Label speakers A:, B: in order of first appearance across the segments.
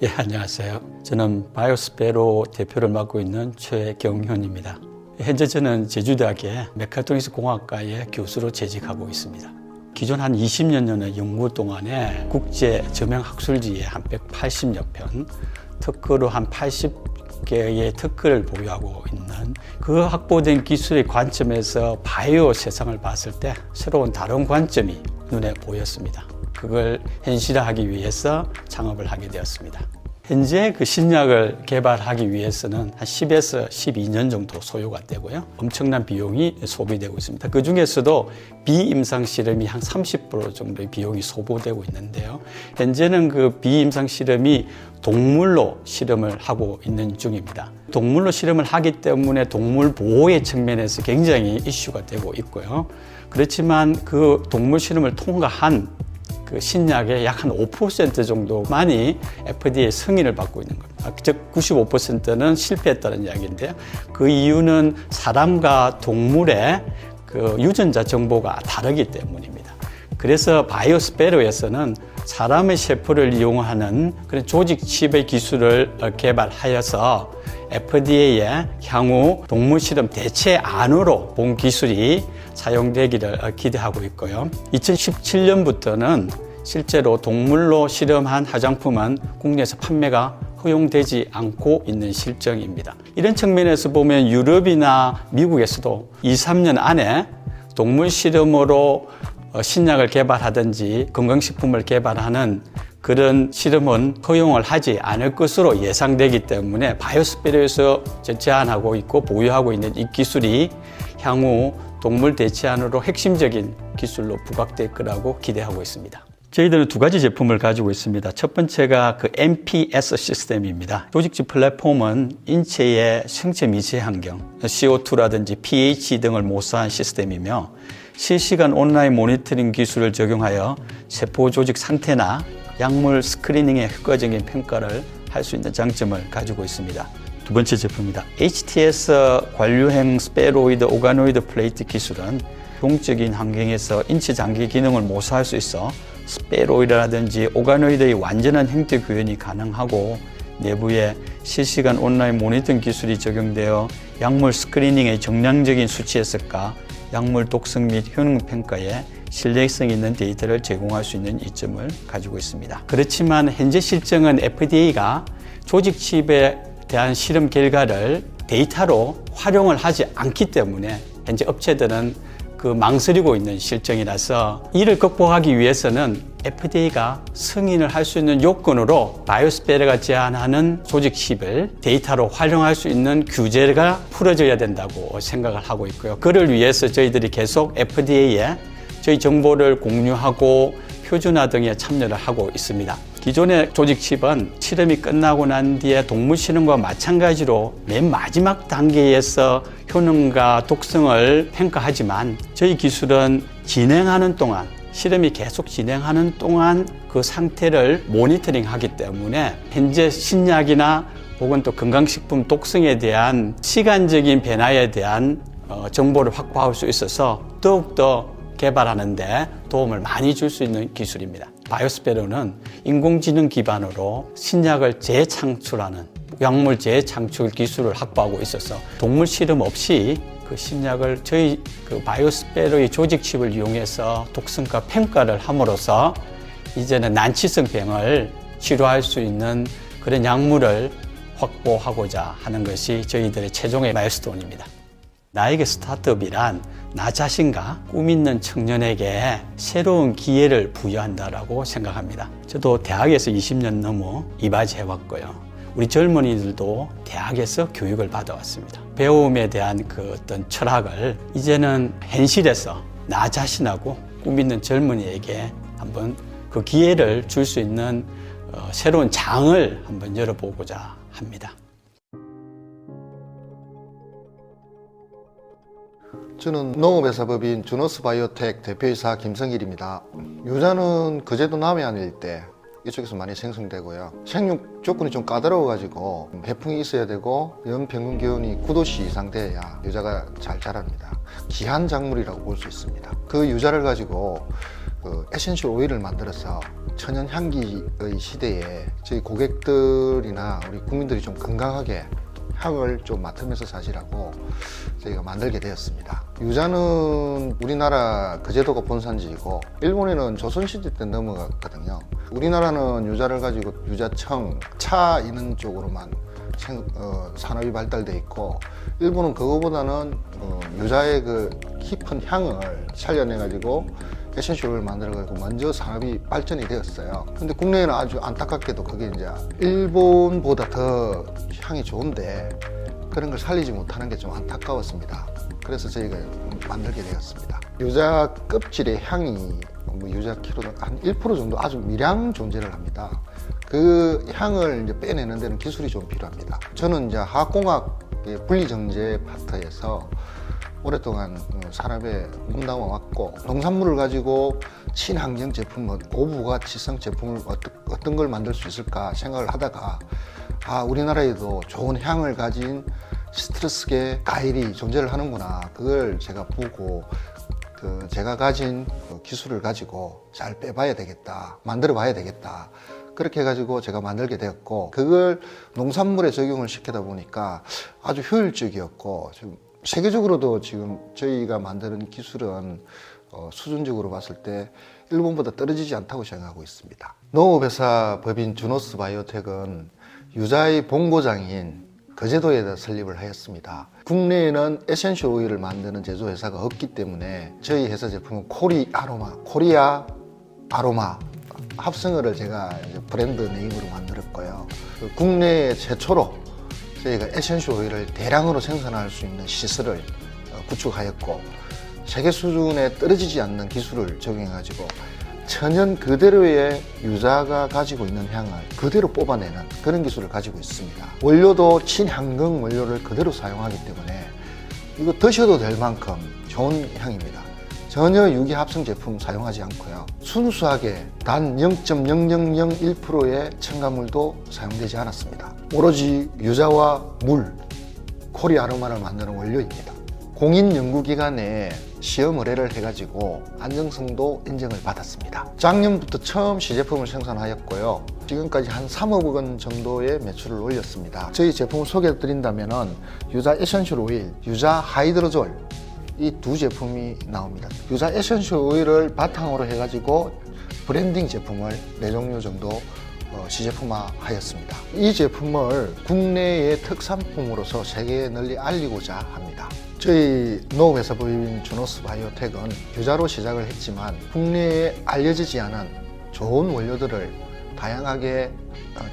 A: 예, 안녕하세요. 저는 바이오스페로 대표를 맡고 있는 최경현입니다. 현재 저는 제주대학의 메카트로닉스 공학과의 교수로 재직하고 있습니다. 기존 한 20년 전의 연구 동안에 국제 저명 학술지에 한 180여 편, 특허로 한 80개의 특허를 보유하고 있는 그 확보된 기술의 관점에서 바이오 세상을 봤을 때 새로운 다른 관점이 눈에 보였습니다. 그걸 현실화하기 위해서 창업을 하게 되었습니다. 현재 그 신약을 개발하기 위해서는 한 10에서 12년 정도 소요가 되고요. 엄청난 비용이 소비되고 있습니다. 그 중에서도 비임상 실험이 한 30% 정도의 비용이 소모되고 있는데요. 현재는 그 비임상 실험이 동물로 실험을 하고 있는 중입니다. 동물로 실험을 하기 때문에 동물 보호의 측면에서 굉장히 이슈가 되고 있고요. 그렇지만 그 동물 실험을 통과한 그 신약의 약 한 5% 정도만이 FDA 승인을 받고 있는 겁니다. 즉 95%는 실패했다는 이야기인데요. 그 이유는 사람과 동물의 그 유전자 정보가 다르기 때문입니다. 그래서 바이오스페로에서는 사람의 세포를 이용하는 그런 조직 칩의 기술을 개발하여서 FDA에 향후 동물 실험 대체안으로 본 기술이 사용되기를 기대하고 있고요. 2017년부터는 실제로 동물로 실험한 화장품은 국내에서 판매가 허용되지 않고 있는 실정입니다. 이런 측면에서 보면 유럽이나 미국에서도 2, 3년 안에 동물 실험으로 신약을 개발하든지 건강식품을 개발하는 그런 실험은 허용을 하지 않을 것으로 예상되기 때문에 바이오스페로에서 제안하고 있고 보유하고 있는 이 기술이 향후 동물 대체안으로 핵심적인 기술로 부각될 거라고 기대하고 있습니다. 저희들은 두 가지 제품을 가지고 있습니다. 첫 번째가 그 MPS 시스템입니다. 조직지 플랫폼은 인체의 생체 미세 환경, CO2라든지 pH 등을 모사한 시스템이며 실시간 온라인 모니터링 기술을 적용하여 세포 조직 상태나 약물 스크리닝의 효과적인 평가를 할 수 있는 장점을 가지고 있습니다. 두 번째 제품입니다. HTS 관류형 스페로이드 오가노이드 플레이트 기술은 동적인 환경에서 인체 장기 기능을 모사할 수 있어 스페로이드라든지 오가노이드의 완전한 형태 구현이 가능하고 내부에 실시간 온라인 모니터링 기술이 적용되어 약물 스크리닝의 정량적인 수치 해석과 약물 독성 및 효능 평가에 신뢰성 있는 데이터를 제공할 수 있는 이점을 가지고 있습니다. 그렇지만 현재 실정은 FDA가 조직 칩에 대한 실험 결과를 데이터로 활용을 하지 않기 때문에 현재 업체들은 그 망설이고 있는 실정이라서 이를 극복하기 위해서는 FDA가 승인을 할 수 있는 요건으로 바이오스페로가 제안하는 조직 칩을 데이터로 활용할 수 있는 규제가 풀어져야 된다고 생각을 하고 있고요. 그를 위해서 저희들이 계속 FDA에 저희 정보를 공유하고 표준화 등에 참여를 하고 있습니다. 기존의 조직 칩은 실험이 끝나고 난 뒤에 동물 실험과 마찬가지로 맨 마지막 단계에서 효능과 독성을 평가하지만 저희 기술은 진행하는 동안 실험이 계속 진행하는 동안 그 상태를 모니터링 하기 때문에 현재 신약이나 혹은 또 건강식품 독성에 대한 시간적인 변화에 대한 정보를 확보할 수 있어서 더욱더 개발하는 데 도움을 많이 줄 수 있는 기술입니다. 바이오스페로는 인공지능 기반으로 신약을 재창출하는 약물 재창출 기술을 확보하고 있어서 동물 실험 없이 그 신약을 저희 그 바이오스페로의 조직칩을 이용해서 독성과 평가를 함으로써 이제는 난치성 병을 치료할 수 있는 그런 약물을 확보하고자 하는 것이 저희들의 최종의 마일스톤입니다. 나에게 스타트업이란 나 자신과 꿈 있는 청년에게 새로운 기회를 부여한다라고 생각합니다. 저도 대학에서 20년 넘어 이바지해왔고요. 우리 젊은이들도 대학에서 교육을 받아왔습니다. 배움에 대한 그 어떤 철학을 이제는 현실에서 나 자신하고 꿈 있는 젊은이에게 한번 그 기회를 줄 수 있는 새로운 장을 한번 열어보고자 합니다.
B: 저는 농업회사법인 주노스 바이오텍 대표이사 김성일입니다. 유자는 거제도 남해안 일대 이쪽에서 많이 생성되고요. 생육 조건이 좀 까다로워가지고 해풍이 있어야 되고 연평균 기온이 9도씨 이상 돼야 유자가 잘 자랍니다. 기한 작물이라고 볼 수 있습니다. 그 유자를 가지고 그 에센셜 오일을 만들어서 천연 향기의 시대에 저희 고객들이나 우리 국민들이 좀 건강하게 향을 좀 맡으면서 사시라고 저희가 만들게 되었습니다. 유자는 우리나라 거제도가 본산지이고 일본에는 조선시대 때 넘어갔거든요. 우리나라는 유자를 가지고 유자청, 차 이런 쪽으로만 산업이 발달돼 있고 일본은 그거보다는 유자의 그 깊은 향을 살려내 가지고 에센셜 오일을 만들어 가지고 먼저 산업이 발전이 되었어요. 근데 국내에는 아주 안타깝게도 그게 이제 일본보다 더 향이 좋은데 그런 걸 살리지 못하는 게 좀 안타까웠습니다. 그래서 저희가 만들게 되었습니다. 유자 껍질의 향이 유자 키로 한 1% 정도 아주 미량 존재를 합니다. 그 향을 이제 빼내는 데는 기술이 좀 필요합니다. 저는 이제 화학공학의 분리정제 파트에서 오랫동안 산업에 몸담아 왔고 농산물을 가지고 친환경 제품, 고부가치성 제품을 어떤 걸 만들 수 있을까 생각을 하다가 우리나라에도 좋은 향을 가진 시트러스계 과일이 존재를 하는구나. 그걸 제가 보고 제가 가진 기술을 가지고 잘 빼봐야 되겠다, 만들어 봐야 되겠다. 그렇게 해가지고 제가 만들게 되었고 그걸 농산물에 적용을 시키다 보니까 아주 효율적이었고 지금 세계적으로도 지금 저희가 만드는 기술은 수준적으로 봤을 때 일본보다 떨어지지 않다고 생각하고 있습니다. 농업회사 법인 주노스 바이오텍은 유자의 본고장인 거제도에다 설립을 하였습니다. 국내에는 에센셜 오일을 만드는 제조회사가 없기 때문에 저희 회사 제품은 코리아 아로마 합성어를 제가 이제 브랜드 네임으로 만들었고요. 국내 최초로 저희가 에센셜 오일을 대량으로 생산할 수 있는 시설을 구축하였고 세계 수준에 떨어지지 않는 기술을 적용해가지고 천연 그대로의 유자가 가지고 있는 향을 그대로 뽑아내는 그런 기술을 가지고 있습니다. 원료도 친환경 원료를 그대로 사용하기 때문에 이거 드셔도 될 만큼 좋은 향입니다. 전혀 유기 합성 제품 사용하지 않고요. 순수하게 단 0.0001%의 첨가물도 사용되지 않았습니다. 오로지 유자와 물, 코리아 아로마를 만드는 원료입니다. 공인연구기관에 시험 의뢰를 해가지고 안정성도 인정을 받았습니다. 작년부터 처음 시제품을 생산하였고요. 지금까지 한 3억 원 정도의 매출을 올렸습니다. 저희 제품을 소개해 드린다면은 유자 에센셜 오일, 유자 하이드로졸 이 두 제품이 나옵니다. 유자 에센셜 오일을 바탕으로 해가지고 브랜딩 제품을 4종류 정도 시제품화하였습니다. 이 제품을 국내의 특산품으로서 세계에 널리 알리고자 합니다. 저희 농업회사 법인 주노스 바이오텍은 유자로 시작을 했지만 국내에 알려지지 않은 좋은 원료들을 다양하게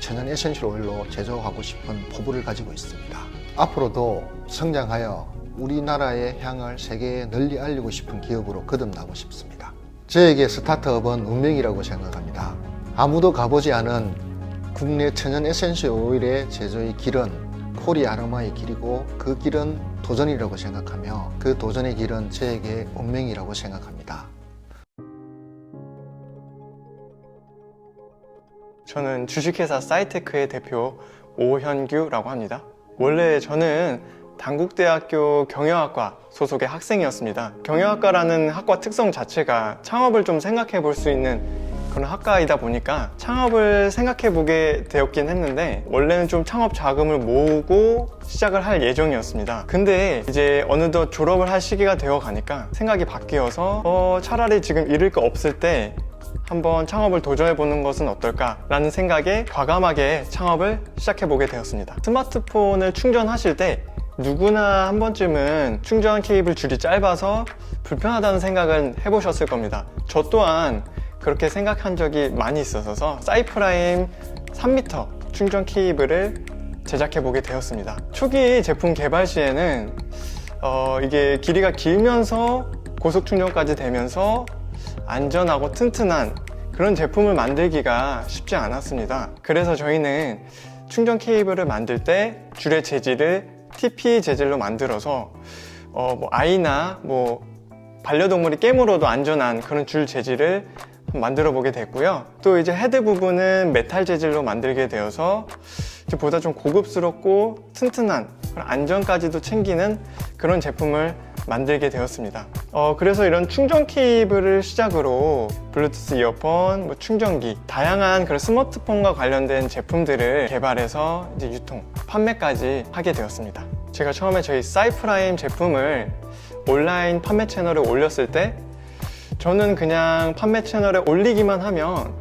B: 천연 에센셜 오일로 제조하고 싶은 포부를 가지고 있습니다. 앞으로도 성장하여 우리나라의 향을 세계에 널리 알리고 싶은 기업으로 거듭나고 싶습니다. 저에게 스타트업은 운명이라고 생각합니다. 아무도 가보지 않은 국내 천연 에센셜 오일의 제조의 길은 코리아 아로마의 길이고 그 길은 도전이라고 생각하며 그 도전의 길은 저에게 운명이라고 생각합니다.
C: 저는 주식회사 사이테크의 대표 오현규라고 합니다. 원래 저는 단국대학교 경영학과 소속의 학생이었습니다. 경영학과라는 학과 특성 자체가 창업을 좀 생각해 볼 수 있는 그런 학과이다 보니까 창업을 생각해 보게 되었긴 했는데 원래는 좀 창업 자금을 모으고 시작을 할 예정이었습니다. 근데 이제 어느덧 졸업을 할 시기가 되어 가니까 생각이 바뀌어서 차라리 지금 잃을 거 없을 때 한번 창업을 도전해 보는 것은 어떨까 라는 생각에 과감하게 창업을 시작해 보게 되었습니다. 스마트폰을 충전하실 때 누구나 한 번쯤은 충전 케이블 줄이 짧아서 불편하다는 생각은 해보셨을 겁니다. 저 또한 그렇게 생각한 적이 많이 있어서 사이프라임 3m 충전 케이블을 제작해 보게 되었습니다. 초기 제품 개발 시에는 이게 길이가 길면서 고속 충전까지 되면서 안전하고 튼튼한 그런 제품을 만들기가 쉽지 않았습니다. 그래서 저희는 충전 케이블을 만들 때 줄의 재질을 TP 재질로 만들어서 아이나 반려동물이 깨물어도 안전한 그런 줄 재질을 만들어 보게 됐고요. 또 이제 헤드 부분은 메탈 재질로 만들게 되어서 보다 좀 고급스럽고 튼튼한 안전까지도 챙기는 그런 제품을 만들게 되었습니다. 그래서 이런 충전 케이블을 시작으로 블루투스 이어폰, 충전기, 다양한 그런 스마트폰과 관련된 제품들을 개발해서 이제 유통, 판매까지 하게 되었습니다. 제가 처음에 저희 사이프라임 제품을 온라인 판매 채널에 올렸을 때 저는 그냥 판매 채널에 올리기만 하면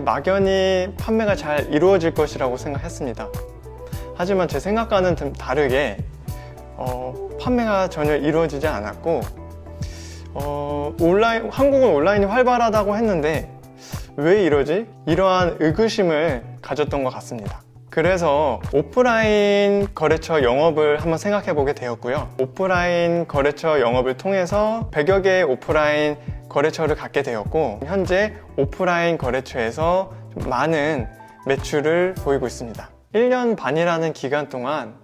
C: 막연히 판매가 잘 이루어질 것이라고 생각했습니다. 하지만 제 생각과는 좀 다르게 판매가 전혀 이루어지지 않았고 한국은 온라인이 활발하다고 했는데 왜 이러지? 이러한 의구심을 가졌던 것 같습니다. 그래서 오프라인 거래처 영업을 한번 생각해 보게 되었고요. 오프라인 거래처 영업을 통해서 100여 개의 오프라인 거래처를 갖게 되었고, 현재 오프라인 거래처에서 좀 많은 매출을 보이고 있습니다. 1년 반이라는 기간 동안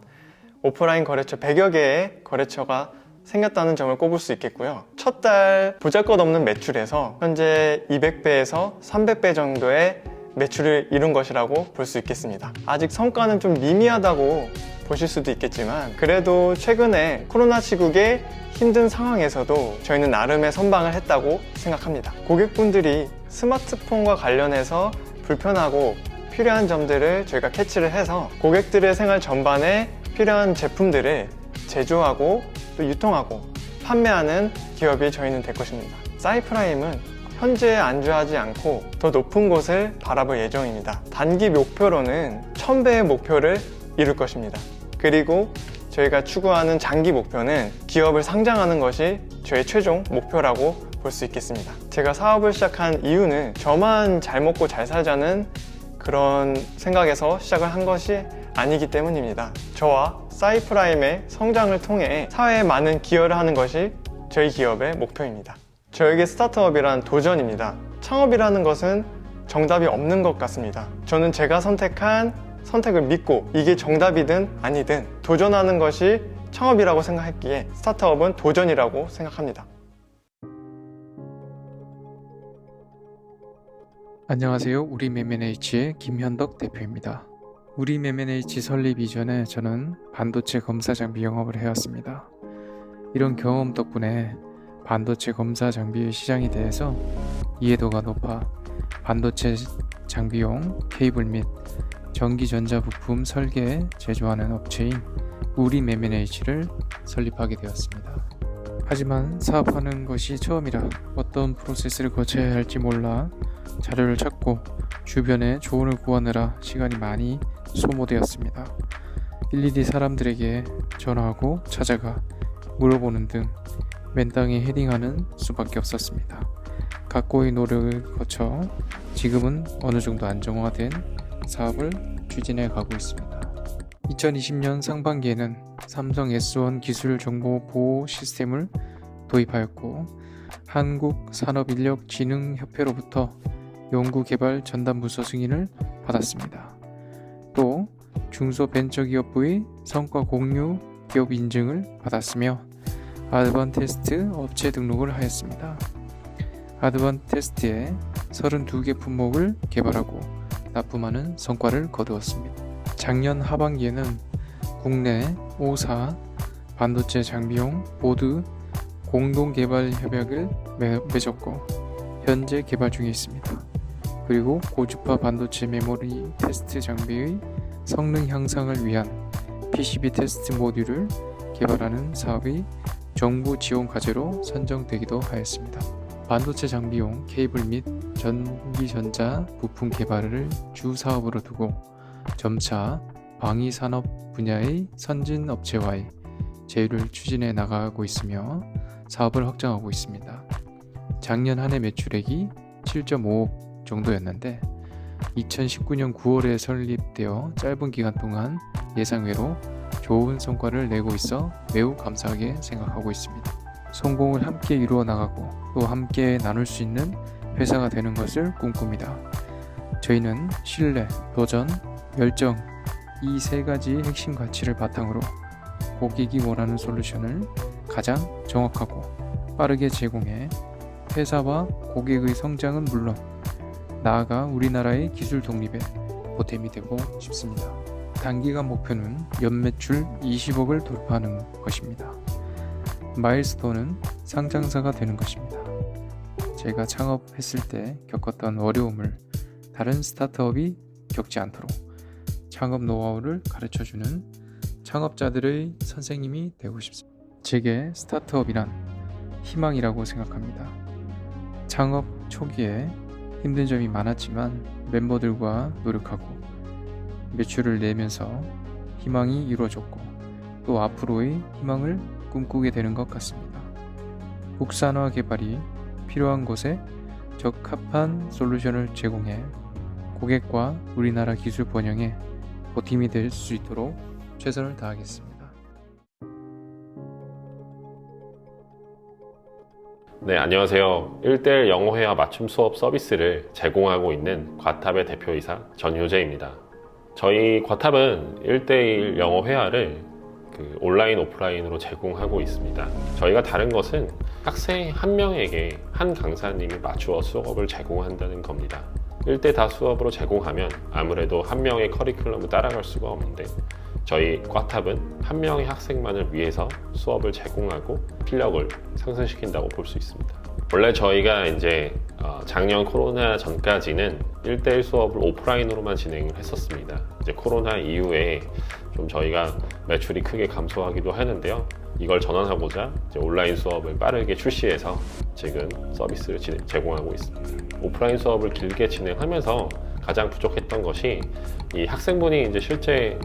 C: 오프라인 거래처 100여 개의 거래처가 생겼다는 점을 꼽을 수 있겠고요. 첫 달 보잘것없는 매출에서 현재 200배에서 300배 정도의 매출을 이룬 것이라고 볼 수 있겠습니다. 아직 성과는 좀 미미하다고 보실 수도 있겠지만, 그래도 최근에 코로나 시국의 힘든 상황에서도 저희는 나름의 선방을 했다고 생각합니다. 고객분들이 스마트폰과 관련해서 불편하고 필요한 점들을 저희가 캐치를 해서 고객들의 생활 전반에 필요한 제품들을 제조하고 또 유통하고 판매하는 기업이 저희는 될 것입니다. 사이프라임은 현재에 안주하지 않고 더 높은 곳을 바라볼 예정입니다. 단기 목표로는 1000배의 목표를 이룰 것입니다. 그리고 저희가 추구하는 장기 목표는 기업을 상장하는 것이 저의 최종 목표라고 볼 수 있겠습니다. 제가 사업을 시작한 이유는 저만 잘 먹고 잘 살자는 그런 생각에서 시작을 한 것이 아니기 때문입니다. 저와 사이프라임의 성장을 통해 사회에 많은 기여를 하는 것이 저희 기업의 목표입니다. 저에게 스타트업이란 도전입니다. 창업이라는 것은 정답이 없는 것 같습니다. 저는 제가 선택한 선택을 믿고 이게 정답이든 아니든 도전하는 것이 창업이라고 생각했기에 스타트업은 도전이라고 생각합니다.
D: 안녕하세요. 우리메메네이치의 김현덕 대표입니다. 우리메메네이치 설립 이전에 저는 반도체 검사 장비 영업을 해왔습니다. 이런 경험 덕분에 반도체 검사 장비의 시장에 대해서 이해도가 높아 반도체 장비용 케이블 및 전기전자 부품 설계 제조하는 업체인 우리메메네이치를 설립하게 되었습니다. 하지만 사업하는 것이 처음이라 어떤 프로세스를 거쳐야 할지 몰라 자료를 찾고 주변에 조언을 구하느라 시간이 많이 소모되었습니다. 일일이 사람들에게 전화하고 찾아가 물어보는 등 맨땅에 헤딩하는 수밖에 없었습니다. 각고의 노력을 거쳐 지금은 어느 정도 안정화된 사업을 추진해 가고 있습니다. 2020년 상반기에는 삼성 S1 기술 정보 보호 시스템을 도입하였고, 한국산업인력진흥협회로부터 연구개발 전담부서 승인을 받았습니다. 또 중소벤처기업부의 성과 공유 기업 인증을 받았으며 아드반테스트 업체 등록을 하였습니다. 아드반테스트에 32개 품목을 개발하고 납품하는 성과를 거두었습니다. 작년 하반기에는 국내 5사 반도체 장비용 보드 공동개발 협약을 맺었고 현재 개발 중에 있습니다. 그리고 고주파 반도체 메모리 테스트 장비의 성능 향상을 위한 PCB 테스트 모듈을 개발하는 사업이 정부 지원 과제로 선정되기도 하였습니다. 반도체 장비용 케이블 및 전기전자 부품 개발을 주 사업으로 두고 점차 방위산업 분야의 선진 업체와의 제휴를 추진해 나가고 있으며 사업을 확장하고 있습니다. 작년 한 해 매출액이 7.5억 정도였는데 2019년 9월에 설립되어 짧은 기간 동안 예상외로 좋은 성과를 내고 있어 매우 감사하게 생각하고 있습니다. 성공을 함께 이루어 나가고 또 함께 나눌 수 있는 회사가 되는 것을 꿈꿉니다. 저희는 신뢰, 도전, 열정 이 세 가지 핵심 가치를 바탕으로 고객이 원하는 솔루션을 가장 정확하고 빠르게 제공해 회사와 고객의 성장은 물론 나아가 우리나라의 기술 독립에 보탬이 되고 싶습니다. 단기간 목표는 연매출 20억을 돌파하는 것입니다. 마일스톤은 상장사가 되는 것입니다. 제가 창업했을 때 겪었던 어려움을 다른 스타트업이 겪지 않도록 창업 노하우를 가르쳐주는 창업자들의 선생님이 되고 싶습니다. 제게 스타트업이란 희망이라고 생각합니다. 창업 초기에 힘든 점이 많았지만 멤버들과 노력하고 매출을 내면서 희망이 이루어졌고 또 앞으로의 희망을 꿈꾸게 되는 것 같습니다. 국산화 개발이 필요한 곳에 적합한 솔루션을 제공해 고객과 우리나라 기술 번영에 보탬이 될 수 있도록 최선을 다하겠습니다.
E: 네, 안녕하세요. 1:1 영어회화 맞춤 수업 서비스를 제공하고 있는 과탑의 대표이사 전효재입니다. 저희 과탑은 1:1 영어회화를 온라인, 오프라인으로 제공하고 있습니다. 저희가 다른 것은 학생 한 명에게 한 강사님이 맞추어 수업을 제공한다는 겁니다. 1대4 수업으로 제공하면 아무래도 한 명의 커리큘럼을 따라갈 수가 없는데 저희 과탑은 한 명의 학생만을 위해서 수업을 제공하고 실력을 상승시킨다고 볼 수 있습니다. 원래 저희가 이제 작년 코로나 전까지는 1대1 수업을 오프라인으로만 진행을 했었습니다. 이제 코로나 이후에 좀 저희가 매출이 크게 감소하기도 하는데요. 이걸 전환하고자 이제 온라인 수업을 빠르게 출시해서 지금 서비스를 제공하고 있습니다. 오프라인 수업을 길게 진행하면서 가장 부족했던 것이 이 학생분이 이제 실제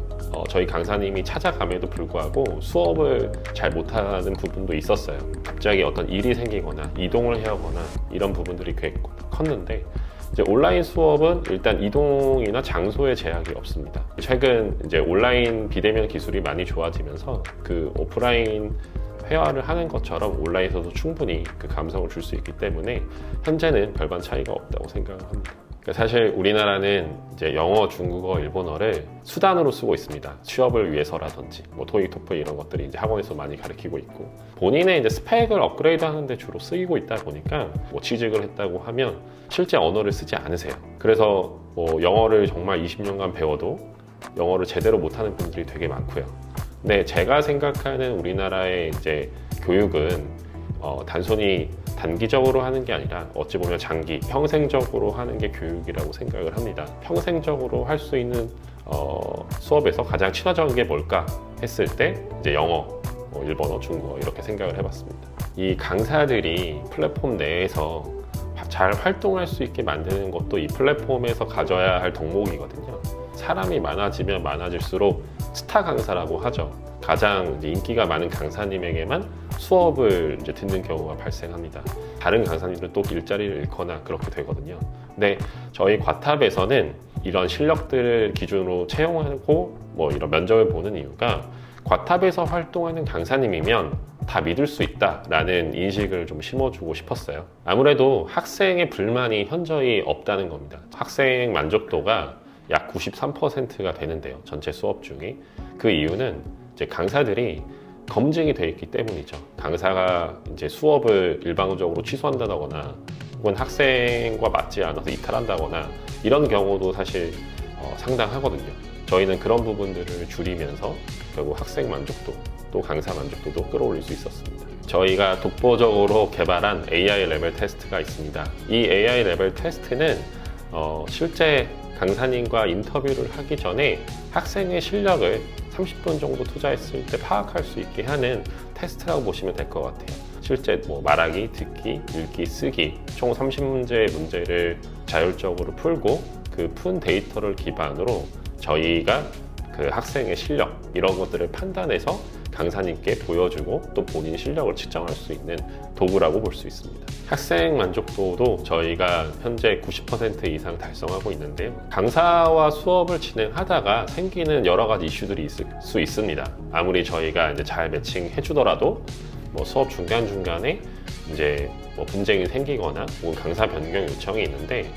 E: 저희 강사님이 찾아감에도 불구하고 수업을 잘 못하는 부분도 있었어요. 갑자기 어떤 일이 생기거나 이동을 해야 하거나 이런 부분들이 꽤 컸는데 이제 온라인 수업은 일단 이동이나 장소에 제약이 없습니다. 최근 이제 온라인 비대면 기술이 많이 좋아지면서 그 오프라인 회화를 하는 것처럼 온라인에서도 충분히 그 감성을 줄 수 있기 때문에 현재는 별반 차이가 없다고 생각을 합니다. 사실 우리나라는 이제 영어, 중국어, 일본어를 수단으로 쓰고 있습니다. 취업을 위해서라든지 뭐 토익, 토플 이런 것들이 이제 학원에서 많이 가르치고 있고 본인의 이제 스펙을 업그레이드 하는데 주로 쓰이고 있다 보니까 뭐 취직을 했다고 하면 실제 언어를 쓰지 않으세요. 그래서 뭐 영어를 정말 20년간 배워도 영어를 제대로 못하는 분들이 되게 많고요. 근데 제가 생각하는 우리나라의 이제 교육은 단순히 단기적으로 하는 게 아니라 어찌 보면 장기, 평생적으로 하는 게 교육이라고 생각을 합니다. 평생적으로 할 수 있는 수업에서 가장 친화적인 게 뭘까 했을 때 이제 영어, 일본어, 중국어 이렇게 생각을 해봤습니다. 이 강사들이 플랫폼 내에서 잘 활동할 수 있게 만드는 것도 이 플랫폼에서 가져야 할 덕목이거든요. 사람이 많아지면 많아질수록 스타 강사라고 하죠. 가장 이제 인기가 많은 강사님에게만 수업을 이제 듣는 경우가 발생합니다. 다른 강사님들은 또 일자리를 잃거나 그렇게 되거든요. 근데 저희 과탑에서는 이런 실력들을 기준으로 채용하고 뭐 이런 면접을 보는 이유가 과탑에서 활동하는 강사님이면 다 믿을 수 있다라는 인식을 좀 심어주고 싶었어요. 아무래도 학생의 불만이 현저히 없다는 겁니다. 학생 만족도가 약 93%가 되는데요. 전체 수업 중에. 그 이유는 이제 강사들이 검증이 되어 있기 때문이죠. 강사가 이제 수업을 일방적으로 취소한다거나 혹은 학생과 맞지 않아서 이탈한다거나 이런 경우도 사실 상당하거든요. 저희는 그런 부분들을 줄이면서 결국 학생 만족도 또 강사 만족도도 끌어올릴 수 있었습니다. 저희가 독보적으로 개발한 AI 레벨 테스트가 있습니다. 이 AI 레벨 테스트는 실제 강사님과 인터뷰를 하기 전에 학생의 실력을 30분 정도 투자했을 때 파악할 수 있게 하는 테스트라고 보시면 될 것 같아요. 실제 뭐 말하기, 듣기, 읽기, 쓰기 총 30문제의 문제를 자율적으로 풀고 그 푼 데이터를 기반으로 저희가 그 학생의 실력 이런 것들을 판단해서 강사님께 보여주고 또 본인 실력을 측정할 수 있는 도구라고 볼 수 있습니다. 학생 만족도도 저희가 현재 90% 이상 달성하고 있는데요. 강사와 수업을 진행하다가 생기는 여러 가지 이슈들이 있을 수 있습니다. 아무리 저희가 이제 잘 매칭해 주더라도 뭐 수업 중간중간에 이제 뭐 분쟁이 생기거나 혹은 강사 변경 요청이 있는데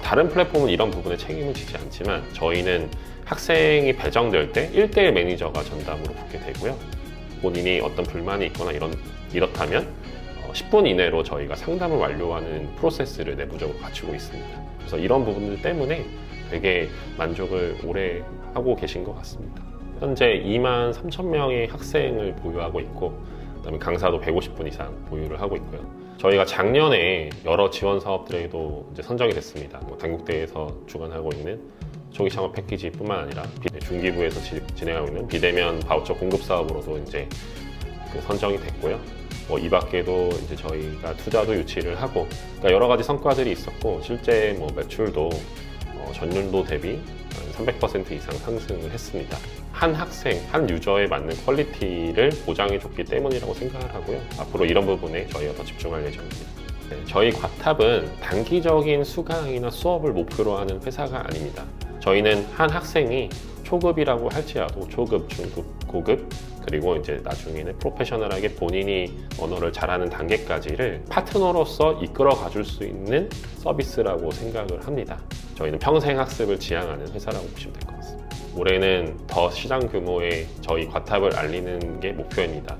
E: 다른 플랫폼은 이런 부분에 책임을 지지 않지만 저희는 학생이 배정될 때 1:1 매니저가 전담으로 붙게 되고요. 본인이 어떤 불만이 있거나 이렇다면 10분 이내로 저희가 상담을 완료하는 프로세스를 내부적으로 갖추고 있습니다. 그래서 이런 부분들 때문에 되게 만족을 오래 하고 계신 것 같습니다. 현재 23,000명의 학생을 보유하고 있고 그다음에 강사도 150분 이상 보유를 하고 있고요. 저희가 작년에 여러 지원 사업들에도 이제 선정이 됐습니다. 단국대에서 주관하고 있는 초기 창업 패키지뿐만 아니라 중기부에서 진행하고 있는 비대면 바우처 공급 사업으로도 이제 선정이 됐고요. 이 밖에도 이제 저희가 투자도 유치를 하고, 그러니까 여러 가지 성과들이 있었고, 실제 매출도 전년도 대비 300% 이상 상승을 했습니다. 한 학생, 한 유저에 맞는 퀄리티를 보장해줬기 때문이라고 생각을 하고요. 앞으로 이런 부분에 저희가 더 집중할 예정입니다. 저희 과탑은 단기적인 수강이나 수업을 목표로 하는 회사가 아닙니다. 저희는 한 학생이 초급이라고 할지라도 초급, 중급, 고급, 그리고 이제 나중에는 프로페셔널하게 본인이 언어를 잘하는 단계까지를 파트너로서 이끌어 가줄 수 있는 서비스라고 생각을 합니다. 저희는 평생 학습을 지향하는 회사라고 보시면 될 것 같습니다. 올해는 더 시장 규모의 저희 과탑을 알리는 게 목표입니다.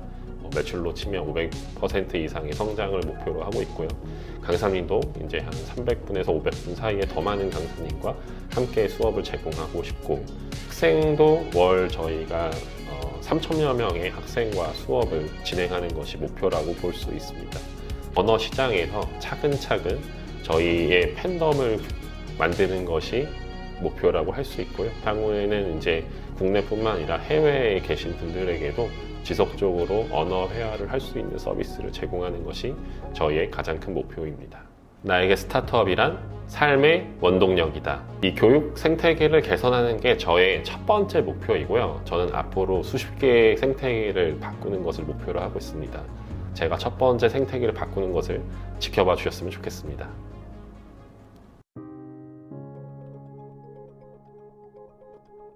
E: 매출로 치면 500% 이상의 성장을 목표로 하고 있고요. 강사님도 이제 한 300분에서 500분 사이에 더 많은 강사님과 함께 수업을 제공하고 싶고, 학생도 월 저희가 3,000여 명의 학생과 수업을 진행하는 것이 목표라고 볼 수 있습니다. 언어 시장에서 차근차근 저희의 팬덤을 만드는 것이 목표라고 할 수 있고요. 향후에는 이제 국내뿐만 아니라 해외에 계신 분들에게도 지속적으로 언어 회화를 할 수 있는 서비스를 제공하는 것이 저희의 가장 큰 목표입니다. 나에게 스타트업이란 삶의 원동력이다. 이 교육 생태계를 개선하는 게 저의 첫 번째 목표이고요. 저는 앞으로 수십 개의 생태계를 바꾸는 것을 목표로 하고 있습니다. 제가 첫 번째 생태계를 바꾸는 것을 지켜봐 주셨으면 좋겠습니다.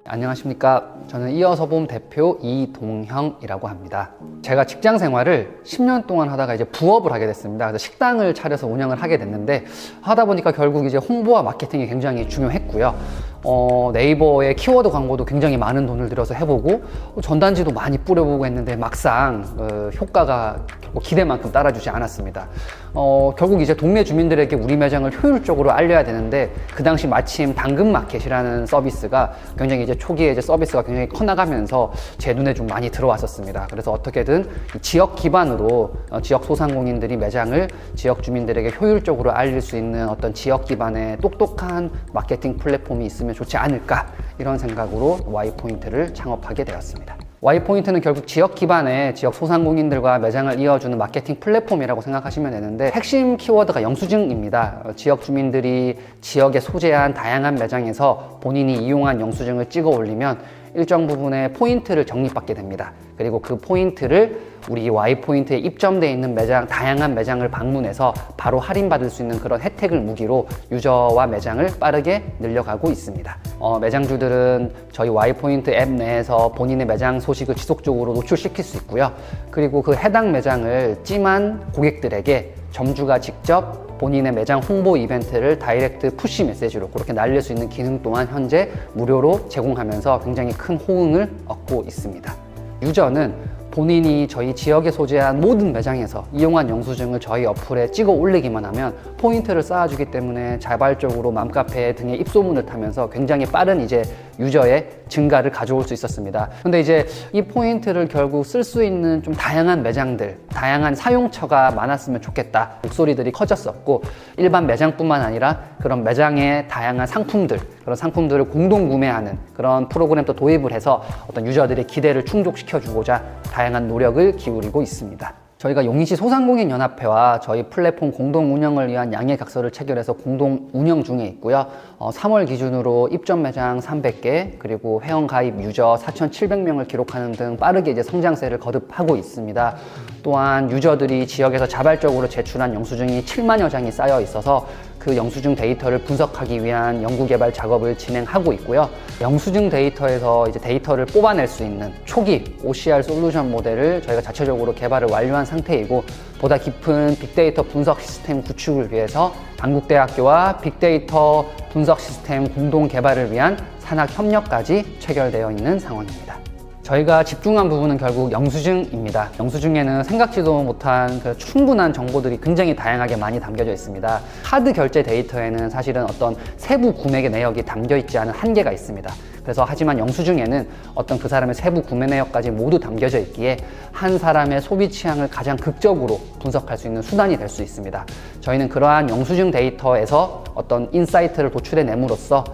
F: 안녕하십니까. 저는 이어서봄 대표 이동형이라고 합니다. 제가 직장 생활을 10년 동안 하다가 이제 부업을 하게 됐습니다. 그래서 식당을 차려서 운영을 하게 됐는데, 하다 보니까 결국 이제 홍보와 마케팅이 굉장히 중요했고요. 네이버의 키워드 광고도 굉장히 많은 돈을 들여서 해보고, 전단지도 많이 뿌려보고 했는데 막상 효과가 결국 기대만큼 따라주지 않았습니다. 결국 이제 동네 주민들에게 우리 매장을 효율적으로 알려야 되는데, 그 당시 마침 당근마켓이라는 서비스가 굉장히 이제 초기에 이제 서비스가 굉장히 커나가면서 제 눈에 좀 많이 들어왔었습니다. 그래서 어떻게든 지역 기반으로 지역 소상공인들이 매장을 지역 주민들에게 효율적으로 알릴 수 있는 어떤 지역 기반의 똑똑한 마케팅 플랫폼이 있으면 좋지 않을까, 이런 생각으로 Y포인트를 창업하게 되었습니다. Y포인트는 결국 지역 기반의 지역 소상공인들과 매장을 이어주는 마케팅 플랫폼이라고 생각하시면 되는데, 핵심 키워드가 영수증입니다. 지역 주민들이 지역에 소재한 다양한 매장에서 본인이 이용한 영수증을 찍어 올리면 일정 부분의 포인트를 적립받게 됩니다. 그리고 그 포인트를 우리 Y포인트에 입점되어 있는 매장, 다양한 매장을 방문해서 바로 할인받을 수 있는 그런 혜택을 무기로 유저와 매장을 빠르게 늘려가고 있습니다. 매장주들은 저희 Y포인트 앱 내에서 본인의 매장 소식을 지속적으로 노출시킬 수 있고요. 그리고 그 해당 매장을 찜한 고객들에게 점주가 직접 본인의 매장 홍보 이벤트를 다이렉트 푸시 메시지로 그렇게 날릴 수 있는 기능 또한 현재 무료로 제공하면서 굉장히 큰 호응을 얻고 있습니다. 유저는 본인이 저희 지역에 소재한 모든 매장에서 이용한 영수증을 저희 어플에 찍어 올리기만 하면 포인트를 쌓아주기 때문에 자발적으로 맘카페 등의 입소문을 타면서 굉장히 빠른 이제 유저의 증가를 가져올 수 있었습니다. 근데 이제 이 포인트를 결국 쓸 수 있는 좀 다양한 매장들, 다양한 사용처가 많았으면 좋겠다 목소리들이 커졌었고, 일반 매장뿐만 아니라 그런 매장의 다양한 상품들, 그런 상품들을 공동 구매하는 그런 프로그램도 도입을 해서 어떤 유저들의 기대를 충족시켜주고자 다양한 노력을 기울이고 있습니다. 저희가 용인시 소상공인연합회와 저희 플랫폼 공동 운영을 위한 양해각서를 체결해서 공동 운영 중에 있고요. 3월 기준으로 입점 매장 300개, 그리고 회원 가입 유저 4,700명을 기록하는 등 빠르게 이제 성장세를 거듭하고 있습니다. 또한 유저들이 지역에서 자발적으로 제출한 영수증이 7만여 장이 쌓여 있어서 그 영수증 데이터를 분석하기 위한 연구개발 작업을 진행하고 있고요. 영수증 데이터에서 이제 데이터를 뽑아낼 수 있는 초기 OCR 솔루션 모델을 저희가 자체적으로 개발을 완료한 상태이고, 보다 깊은 빅데이터 분석 시스템 구축을 위해서 단국대학교와 빅데이터 분석 시스템 공동 개발을 위한 산학 협력까지 체결되어 있는 상황입니다. 저희가 집중한 부분은 결국 영수증입니다. 영수증에는 생각지도 못한 그 충분한 정보들이 굉장히 다양하게 많이 담겨져 있습니다. 카드 결제 데이터에는 사실은 어떤 세부 구매 내역이 담겨 있지 않은 한계가 있습니다. 그래서 하지만 영수증에는 어떤 그 사람의 세부 구매 내역까지 모두 담겨져 있기에 한 사람의 소비 취향을 가장 극적으로 분석할 수 있는 수단이 될 수 있습니다. 저희는 그러한 영수증 데이터에서 어떤 인사이트를 도출해냄으로써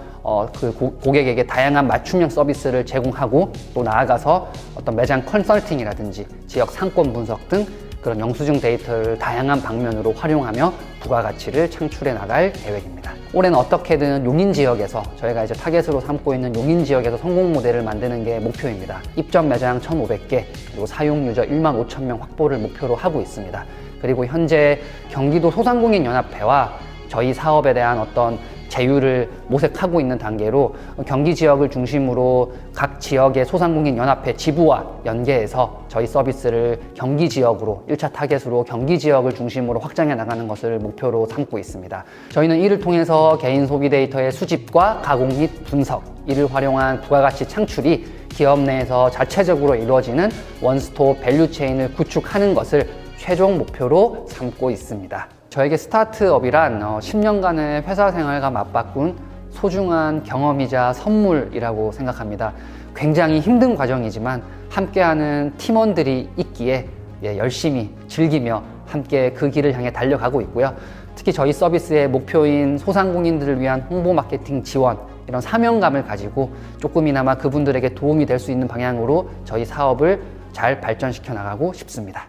F: 고객에게 다양한 맞춤형 서비스를 제공하고 또 나아가서 어떤 매장 컨설팅이라든지 지역 상권 분석 등 그런 영수증 데이터를 다양한 방면으로 활용하며 부가가치를 창출해 나갈 계획입니다. 올해는 어떻게든 용인 지역에서 저희가 이제 타겟으로 삼고 있는 용인 지역에서 성공 모델을 만드는 게 목표입니다. 입점 매장 1,500개 그리고 사용 유저 15,000명 확보를 목표로 하고 있습니다. 그리고 현재 경기도 소상공인연합회와 저희 사업에 대한 어떤 제휴를 모색하고 있는 단계로 경기 지역을 중심으로 각 지역의 소상공인연합회 지부와 연계해서 저희 서비스를 경기 지역으로 1차 타겟으로 경기 지역을 중심으로 확장해 나가는 것을 목표로 삼고 있습니다. 저희는 이를 통해서 개인 소비 데이터의 수집과 가공 및 분석, 이를 활용한 부가가치 창출이 기업 내에서 자체적으로 이루어지는 원스톱 밸류 체인을 구축하는 것을 최종 목표로 삼고 있습니다. 저에게 스타트업이란 10년간의 회사 생활과 맞바꾼 소중한 경험이자 선물이라고 생각합니다. 굉장히 힘든 과정이지만 함께하는 팀원들이 있기에 열심히 즐기며 함께 그 길을 향해 달려가고 있고요. 특히 저희 서비스의 목표인 소상공인들을 위한 홍보 마케팅 지원, 이런 사명감을 가지고 조금이나마 그분들에게 도움이 될 수 있는 방향으로 저희 사업을 잘 발전시켜 나가고 싶습니다.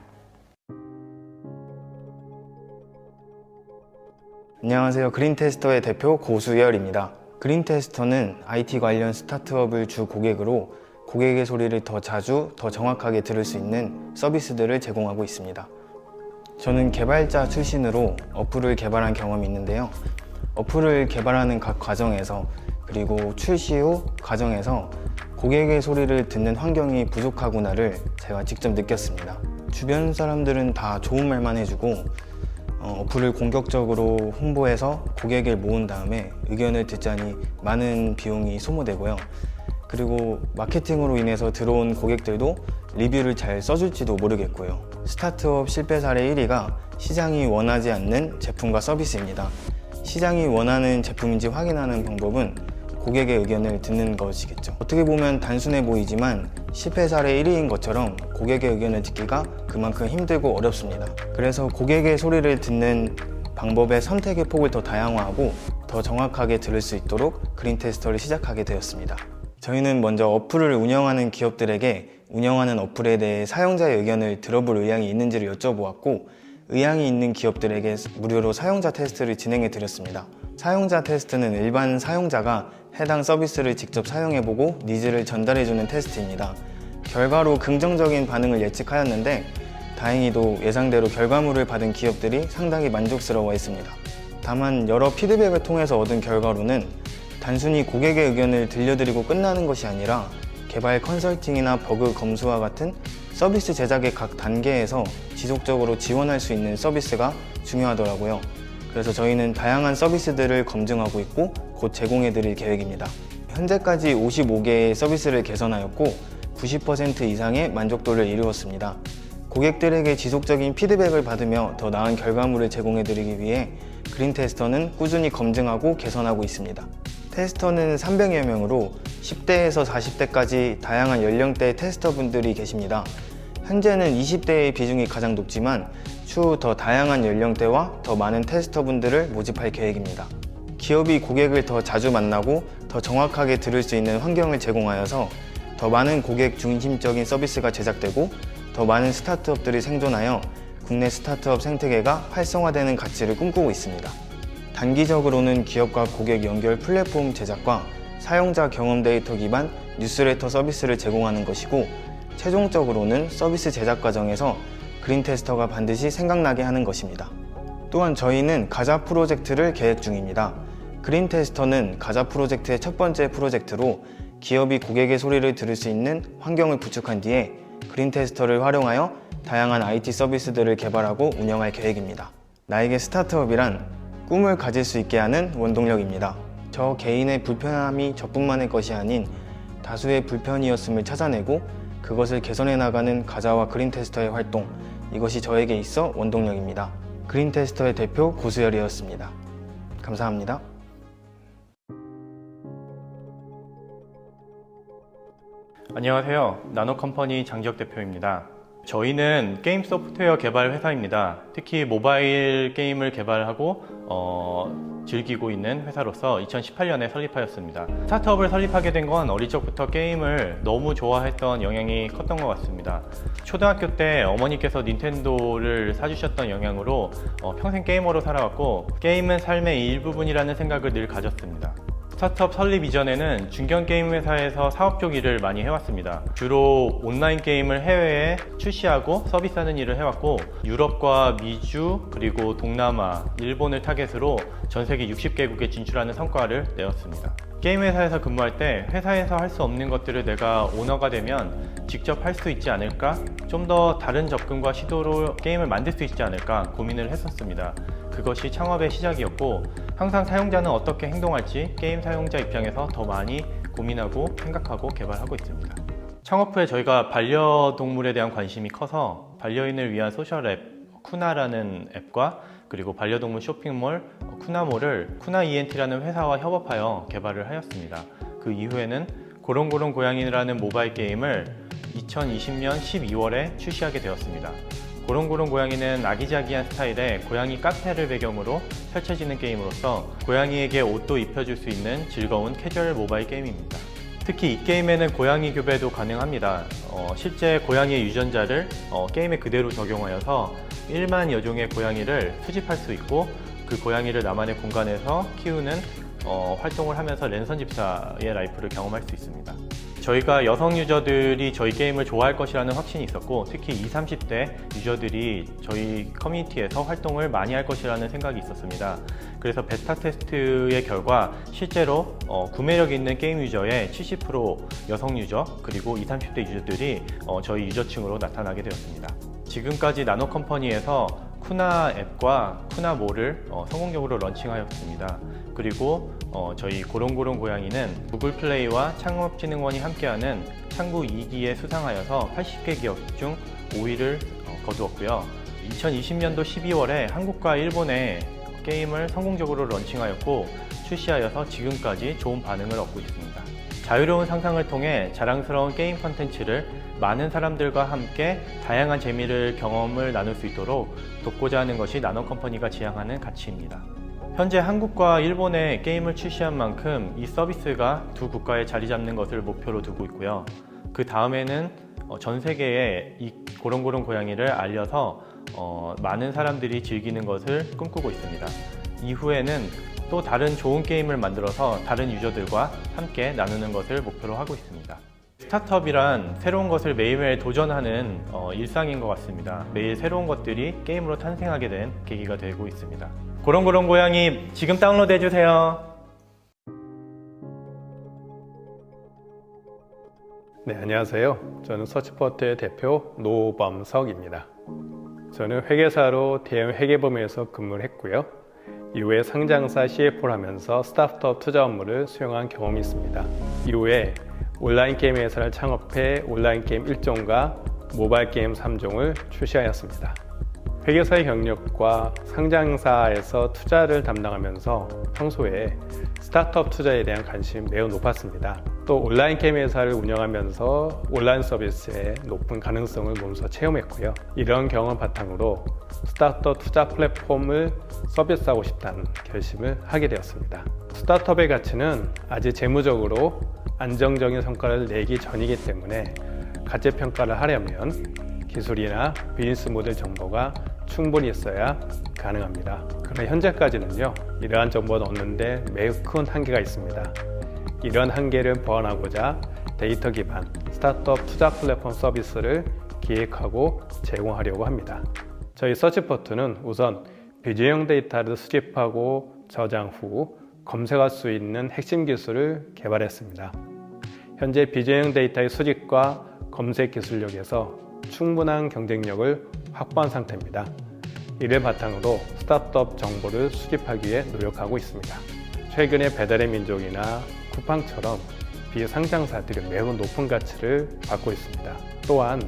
C: 안녕하세요. 그린테스터의 대표 고수열입니다. 그린테스터는 IT 관련 스타트업을 주 고객으로 고객의 소리를 더 자주, 더 정확하게 들을 수 있는 서비스들을 제공하고 있습니다. 저는 개발자 출신으로 어플을 개발한 경험이 있는데요. 어플을 개발하는 각 과정에서 그리고 출시 후 과정에서 고객의 소리를 듣는 환경이 부족하구나를 제가 직접 느꼈습니다. 주변 사람들은 다 좋은 말만 해주고 어플을 공격적으로 홍보해서 고객을 모은 다음에 의견을 듣자니 많은 비용이 소모되고요. 그리고 마케팅으로 인해서 들어온 고객들도 리뷰를 잘 써줄지도 모르겠고요. 스타트업 실패 사례 1위가 시장이 원하지 않는 제품과 서비스입니다. 시장이 원하는 제품인지 확인하는 방법은 고객의 의견을 듣는 것이겠죠. 어떻게 보면 단순해 보이지만 실패 사례 1위인 것처럼 고객의 의견을 듣기가 그만큼 힘들고 어렵습니다. 그래서 고객의 소리를 듣는 방법의 선택의 폭을 더 다양화하고 더 정확하게 들을 수 있도록 그린테스터를 시작하게 되었습니다. 저희는 먼저 어플을 운영하는 기업들에게 운영하는 어플에 대해 사용자의 의견을 들어볼 의향이 있는지를 여쭤보았고, 의향이 있는 기업들에게 무료로 사용자 테스트를 진행해 드렸습니다. 사용자 테스트는 일반 사용자가 해당 서비스를 직접 사용해보고 니즈를 전달해주는 테스트입니다. 결과로 긍정적인 반응을 예측하였는데 다행히도 예상대로 결과물을 받은 기업들이 상당히 만족스러워했습니다. 다만 여러 피드백을 통해서 얻은 결과로는 단순히 고객의 의견을 들려드리고 끝나는 것이 아니라 개발 컨설팅이나 버그 검수와 같은 서비스 제작의 각 단계에서 지속적으로 지원할 수 있는 서비스가 중요하더라고요. 그래서 저희는 다양한 서비스들을 검증하고 있고 곧 제공해 드릴 계획입니다. 현재까지 55개의 서비스를 개선하였고 90% 이상의 만족도를 이루었습니다. 고객들에게 지속적인 피드백을 받으며 더 나은 결과물을 제공해 드리기 위해 그린테스터는 꾸준히 검증하고 개선하고 있습니다. 테스터는 300여 명으로 10대에서 40대까지 다양한 연령대의 테스터분들이 계십니다. 현재는 20대의 비중이 가장 높지만 추후 더 다양한 연령대와 더 많은 테스터분들을 모집할 계획입니다. 기업이 고객을 더 자주 만나고 더 정확하게 들을 수 있는 환경을 제공하여서 더 많은 고객 중심적인 서비스가 제작되고 더 많은 스타트업들이 생존하여 국내 스타트업 생태계가 활성화되는 가치를 꿈꾸고 있습니다. 단기적으로는 기업과 고객 연결 플랫폼 제작과 사용자 경험 데이터 기반 뉴스레터 서비스를 제공하는 것이고, 최종적으로는 서비스 제작 과정에서 그린테스터가 반드시 생각나게 하는 것입니다. 또한 저희는 가자 프로젝트를 계획 중입니다. 그린테스터는 가자 프로젝트의 첫 번째 프로젝트로 기업이 고객의 소리를 들을 수 있는 환경을 구축한 뒤에 그린테스터를 활용하여 다양한 IT 서비스들을 개발하고 운영할 계획입니다. 나에게 스타트업이란 꿈을 가질 수 있게 하는 원동력입니다. 저 개인의 불편함이 저뿐만의 것이 아닌 다수의 불편이었음을 찾아내고 그것을 개선해 나가는 가자와 그린테스터의 활동, 이것이 저에게 있어 원동력입니다. 그린테스터의 대표 고수열이었습니다. 감사합니다.
G: 안녕하세요. 나노컴퍼니 장지혁 대표입니다. 저희는 게임 소프트웨어 개발 회사입니다. 특히 모바일 게임을 개발하고 즐기고 있는 회사로서 2018년에 설립하였습니다. 스타트업을 설립하게 된 건 어릴 적부터 게임을 너무 좋아했던 영향이 컸던 것 같습니다. 초등학교 때 어머니께서 닌텐도를 사주셨던 영향으로 평생 게이머로 살아왔고, 게임은 삶의 일부분이라는 생각을 늘 가졌습니다. 스타트업 설립 이전에는 중견 게임 회사에서 사업 쪽 일을 많이 해왔습니다. 주로 온라인 게임을 해외에 출시하고 서비스하는 일을 해왔고, 유럽과 미주 그리고 동남아, 일본을 타겟으로 전 세계 60개국에 진출하는 성과를 내었습니다. 게임 회사에서 근무할 때 회사에서 할 수 없는 것들을 내가 오너가 되면 직접 할 수 있지 않을까? 좀 더 다른 접근과 시도로 게임을 만들 수 있지 않을까 고민을 했었습니다. 그것이 창업의 시작이었고, 항상 사용자는 어떻게 행동할지 게임 사용자 입장에서 더 많이 고민하고 생각하고 개발하고 있습니다. 창업 후에 저희가 반려동물에 대한 관심이 커서 반려인을 위한 소셜 앱 쿠나라는 앱과 그리고 반려동물 쇼핑몰 쿠나몰을 쿠나ENT라는 회사와 협업하여 개발을 하였습니다. 그 이후에는 고롱고롱 고양이라는 모바일 게임을 2020년 12월에 출시하게 되었습니다. 고롱고롱 고양이는 아기자기한 스타일의 고양이 카페를 배경으로 펼쳐지는 게임으로서 고양이에게 옷도 입혀줄 수 있는 즐거운 캐주얼 모바일 게임입니다. 특히 이 게임에는 고양이 교배도 가능합니다. 실제 고양이의 유전자를 게임에 그대로 적용하여서 1만여 종의 고양이를 수집할 수 있고, 그 고양이를 나만의 공간에서 키우는 활동을 하면서 랜선 집사의 라이프를 경험할 수 있습니다. 저희가 여성 유저들이 저희 게임을 좋아할 것이라는 확신이 있었고, 특히 20, 30대 유저들이 저희 커뮤니티에서 활동을 많이 할 것이라는 생각이 있었습니다. 그래서 베타 테스트의 결과 실제로 구매력 있는 게임 유저의 70% 여성 유저, 그리고 20, 30대 유저들이 저희 유저층으로 나타나게 되었습니다. 지금까지 나노컴퍼니에서 쿠나 앱과 쿠나몰을 성공적으로 런칭하였습니다. 그리고 저희 고롱고롱 고양이는 구글 플레이와 창업진흥원이 함께하는 창구 2기에 수상하여서 80개 기업 중 5위를 거두었고요. 2020년도 12월에 한국과 일본에 게임을 성공적으로 런칭하였고, 출시하여서 지금까지 좋은 반응을 얻고 있습니다. 자유로운 상상을 통해 자랑스러운 게임 콘텐츠를 많은 사람들과 함께 다양한 재미를 경험을 나눌 수 있도록 돕고자 하는 것이 나노컴퍼니가 지향하는 가치입니다. 현재 한국과 일본에 게임을 출시한 만큼 이 서비스가 두 국가에 자리 잡는 것을 목표로 두고 있고요. 그 다음에는 전 세계에 이 고롱고롱 고양이를 알려서 많은 사람들이 즐기는 것을 꿈꾸고 있습니다. 이후에는 또 다른 좋은 게임을 만들어서 다른 유저들과 함께 나누는 것을 목표로 하고 있습니다. 스타트업이란 새로운 것을 매일매일 도전하는 일상인 것 같습니다. 매일 새로운 것들이 게임으로 탄생하게 된 계기가 되고 있습니다. 고롱고롱 고양이 지금 다운로드 해주세요.
H: 네, 안녕하세요. 저는 서치포트의 대표 노범석입니다. 저는 회계사로 대형 회계범위에서 근무를 했고요. 이후에 상장사 CFO를 하면서 스타트업 투자 업무를 수행한 경험이 있습니다. 이후에 온라인 게임 회사를 창업해 온라인 게임 1종과 모바일 게임 3종을 출시하였습니다. 회계사의 경력과 상장사에서 투자를 담당하면서 평소에 스타트업 투자에 대한 관심이 매우 높았습니다. 또 온라인 게임 회사를 운영하면서 온라인 서비스의 높은 가능성을 몸소 체험했고요. 이런 경험 바탕으로 스타트업 투자 플랫폼을 서비스하고 싶다는 결심을 하게 되었습니다. 스타트업의 가치는 아직 재무적으로 안정적인 성과를 내기 전이기 때문에 가치평가를 하려면 기술이나 비즈니스 모델 정보가 충분히 있어야 가능합니다. 그러나 현재까지는요, 이러한 정보를 얻는데 매우 큰 한계가 있습니다. 이런 한계를 보완하고자 데이터 기반 스타트업 투자 플랫폼 서비스를 기획하고 제공하려고 합니다. 저희 서치포트는 우선 비주형 데이터를 수집하고 저장 후 검색할 수 있는 핵심 기술을 개발했습니다. 현재 비주형 데이터의 수집과 검색 기술력에서 충분한 경쟁력을 확보한 상태입니다. 이를 바탕으로 스타트업 정보를 수집하기 위해 노력하고 있습니다. 최근에 배달의 민족이나 쿠팡처럼 비상장사들이 매우 높은 가치를 받고 있습니다. 또한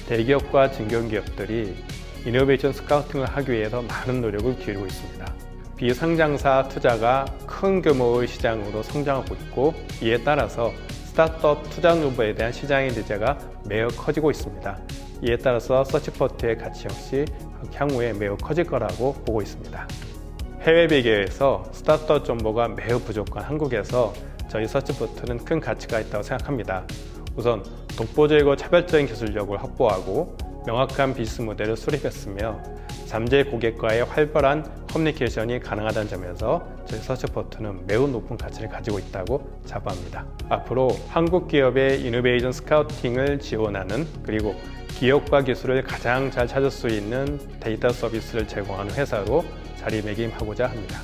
H: 대기업과 중견기업들이 이노베이션 스카우팅을 하기 위해서 많은 노력을 기울이고 있습니다. 비상장사 투자가 큰 규모의 시장으로 성장하고 있고, 이에 따라서 스타트업 투자 후보에 대한 시장의 니즈가 매우 커지고 있습니다. 이에 따라서 서치포트의 가치 역시 향후에 매우 커질 거라고 보고 있습니다. 해외 비교에서 스타트업 정보가 매우 부족한 한국에서 저희 서치포트는 큰 가치가 있다고 생각합니다. 우선 독보적이고 차별적인 기술력을 확보하고 명확한 비즈니스 모델을 수립했으며 잠재 고객과의 활발한 커뮤니케이션이 가능하다는 점에서 저희 서치포트는 매우 높은 가치를 가지고 있다고 자부합니다. 앞으로 한국 기업의 이노베이션 스카우팅을 지원하는, 그리고 기업과 기술을 가장 잘 찾을 수 있는 데이터 서비스를 제공하는 회사로 자리매김하고자 합니다.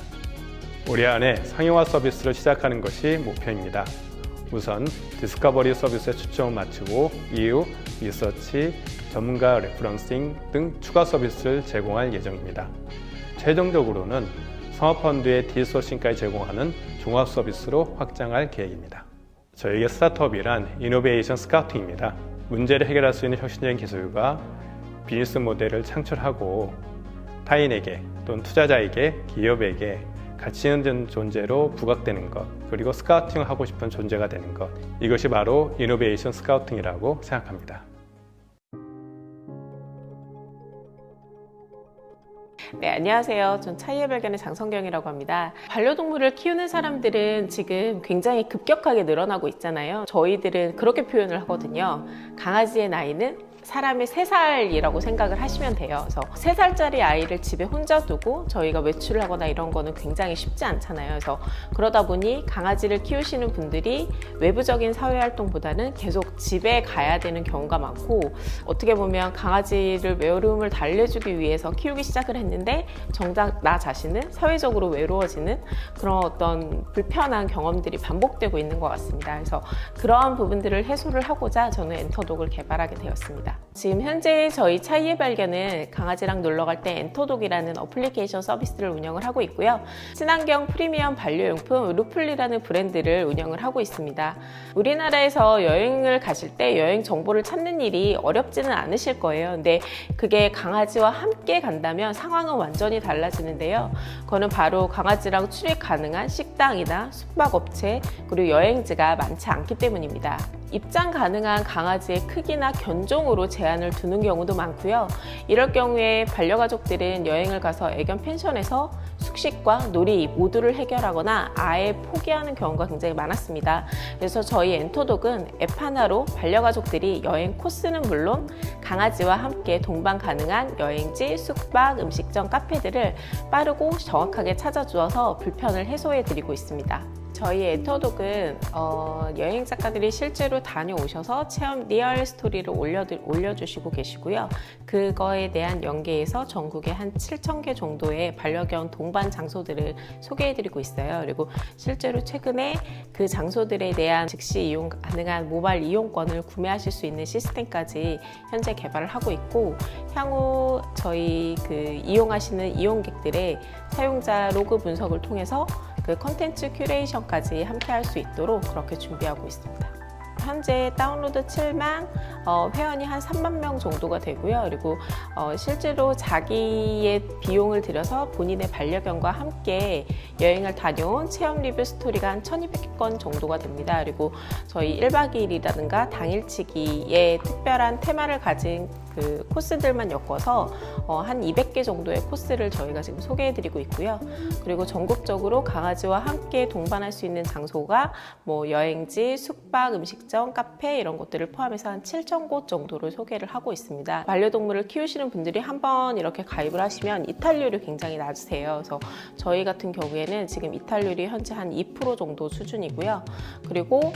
H: 올해 안에 상용화 서비스를 시작하는 것이 목표입니다. 우선 디스커버리 서비스의 추천을 마치고 이후 리서치, 전문가 레퍼런싱 등 추가 서비스를 제공할 예정입니다. 최종적으로는 상업펀드의 딜소싱까지 제공하는 종합 서비스로 확장할 계획입니다. 저에게 스타트업이란 이노베이션 스카우팅입니다. 문제를 해결할 수 있는 혁신적인 기술과 비즈니스 모델을 창출하고 타인에게 또는 투자자에게, 기업에게 가치 있는 존재로 부각되는 것, 그리고 스카우팅을 하고 싶은 존재가 되는 것, 이것이 바로 이노베이션 스카우팅이라고 생각합니다.
I: 네, 안녕하세요. 전 차이의 발견의 장성경이라고 합니다. 반려동물을 키우는 사람들은 지금 굉장히 급격하게 늘어나고 있잖아요. 저희들은 그렇게 표현을 하거든요. 강아지의 나이는 사람의 3살이라고 생각을 하시면 돼요. 그래서 3살짜리 아이를 집에 혼자 두고 저희가 외출을 하거나 이런 거는 굉장히 쉽지 않잖아요. 그래서 그러다 보니 강아지를 키우시는 분들이 외부적인 사회활동보다는 계속 집에 가야 되는 경우가 많고, 어떻게 보면 강아지를 외로움을 달래주기 위해서 키우기 시작을 했는데 정작 나 자신은 사회적으로 외로워지는 그런 어떤 불편한 경험들이 반복되고 있는 것 같습니다. 그래서 그러한 부분들을 해소를 하고자 저는 엔터독을 개발하게 되었습니다. 지금 현재 저희 차이의 발견은 강아지랑 놀러 갈 때 엔터독이라는 어플리케이션 서비스를 운영을 하고 있고요. 친환경 프리미엄 반려용품 루플리라는 브랜드를 운영을 하고 있습니다. 우리나라에서 여행을 가실 때 여행 정보를 찾는 일이 어렵지는 않으실 거예요. 근데 그게 강아지와 함께 간다면 상황은 완전히 달라지는데요. 그거는 바로 강아지랑 출입 가능한 식당이나 숙박업체, 그리고 여행지가 많지 않기 때문입니다. 입장 가능한 강아지의 크기나 견종으로 제한을 두는 경우도 많고요. 이럴 경우에 반려가족들은 여행을 가서 애견 펜션에서 숙식과 놀이 모두를 해결하거나 아예 포기하는 경우가 굉장히 많았습니다. 그래서 저희 엔터독은 앱 하나로 반려가족들이 여행 코스는 물론 강아지와 함께 동반 가능한 여행지, 숙박, 음식점, 카페들을 빠르고 정확하게 찾아주어서 불편을 해소해드리고 있습니다. 저희 엔터독은 여행 작가들이 실제로 다녀오셔서 체험 리얼 스토리를 올려주시고 계시고요. 그거에 대한 연계해서 전국에 한 7,000개 정도의 반려견 동반 장소들을 소개해드리고 있어요. 그리고 실제로 최근에 그 장소들에 대한 즉시 이용 가능한 모바일 이용권을 구매하실 수 있는 시스템까지 현재 개발을 하고 있고, 향후 저희 이용하시는 이용객들의 사용자 로그 분석을 통해서 그 컨텐츠 큐레이션까지 함께 할 수 있도록 그렇게 준비하고 있습니다. 현재 다운로드 7만, 회원이 한 3만 명 정도가 되고요. 그리고 실제로 자기의 비용을 들여서 본인의 반려견과 함께 여행을 다녀온 체험 리뷰 스토리가 한 1200건 정도가 됩니다. 그리고 저희 1박 2일이라든가 당일치기의 특별한 테마를 가진 그 코스들만 엮어서 한 200개 정도의 코스를 저희가 지금 소개해드리고 있고요. 그리고 전국적으로 강아지와 함께 동반할 수 있는 장소가 뭐 여행지, 숙박, 음식점, 카페 이런 것들을 포함해서 한 7,000곳 정도를 소개를 하고 있습니다. 반려동물을 키우시는 분들이 한번 이렇게 가입을 하시면 이탈률이 굉장히 낮으세요. 그래서 저희 같은 경우에는 지금 이탈률이 현재 한 2% 정도 수준이고요. 그리고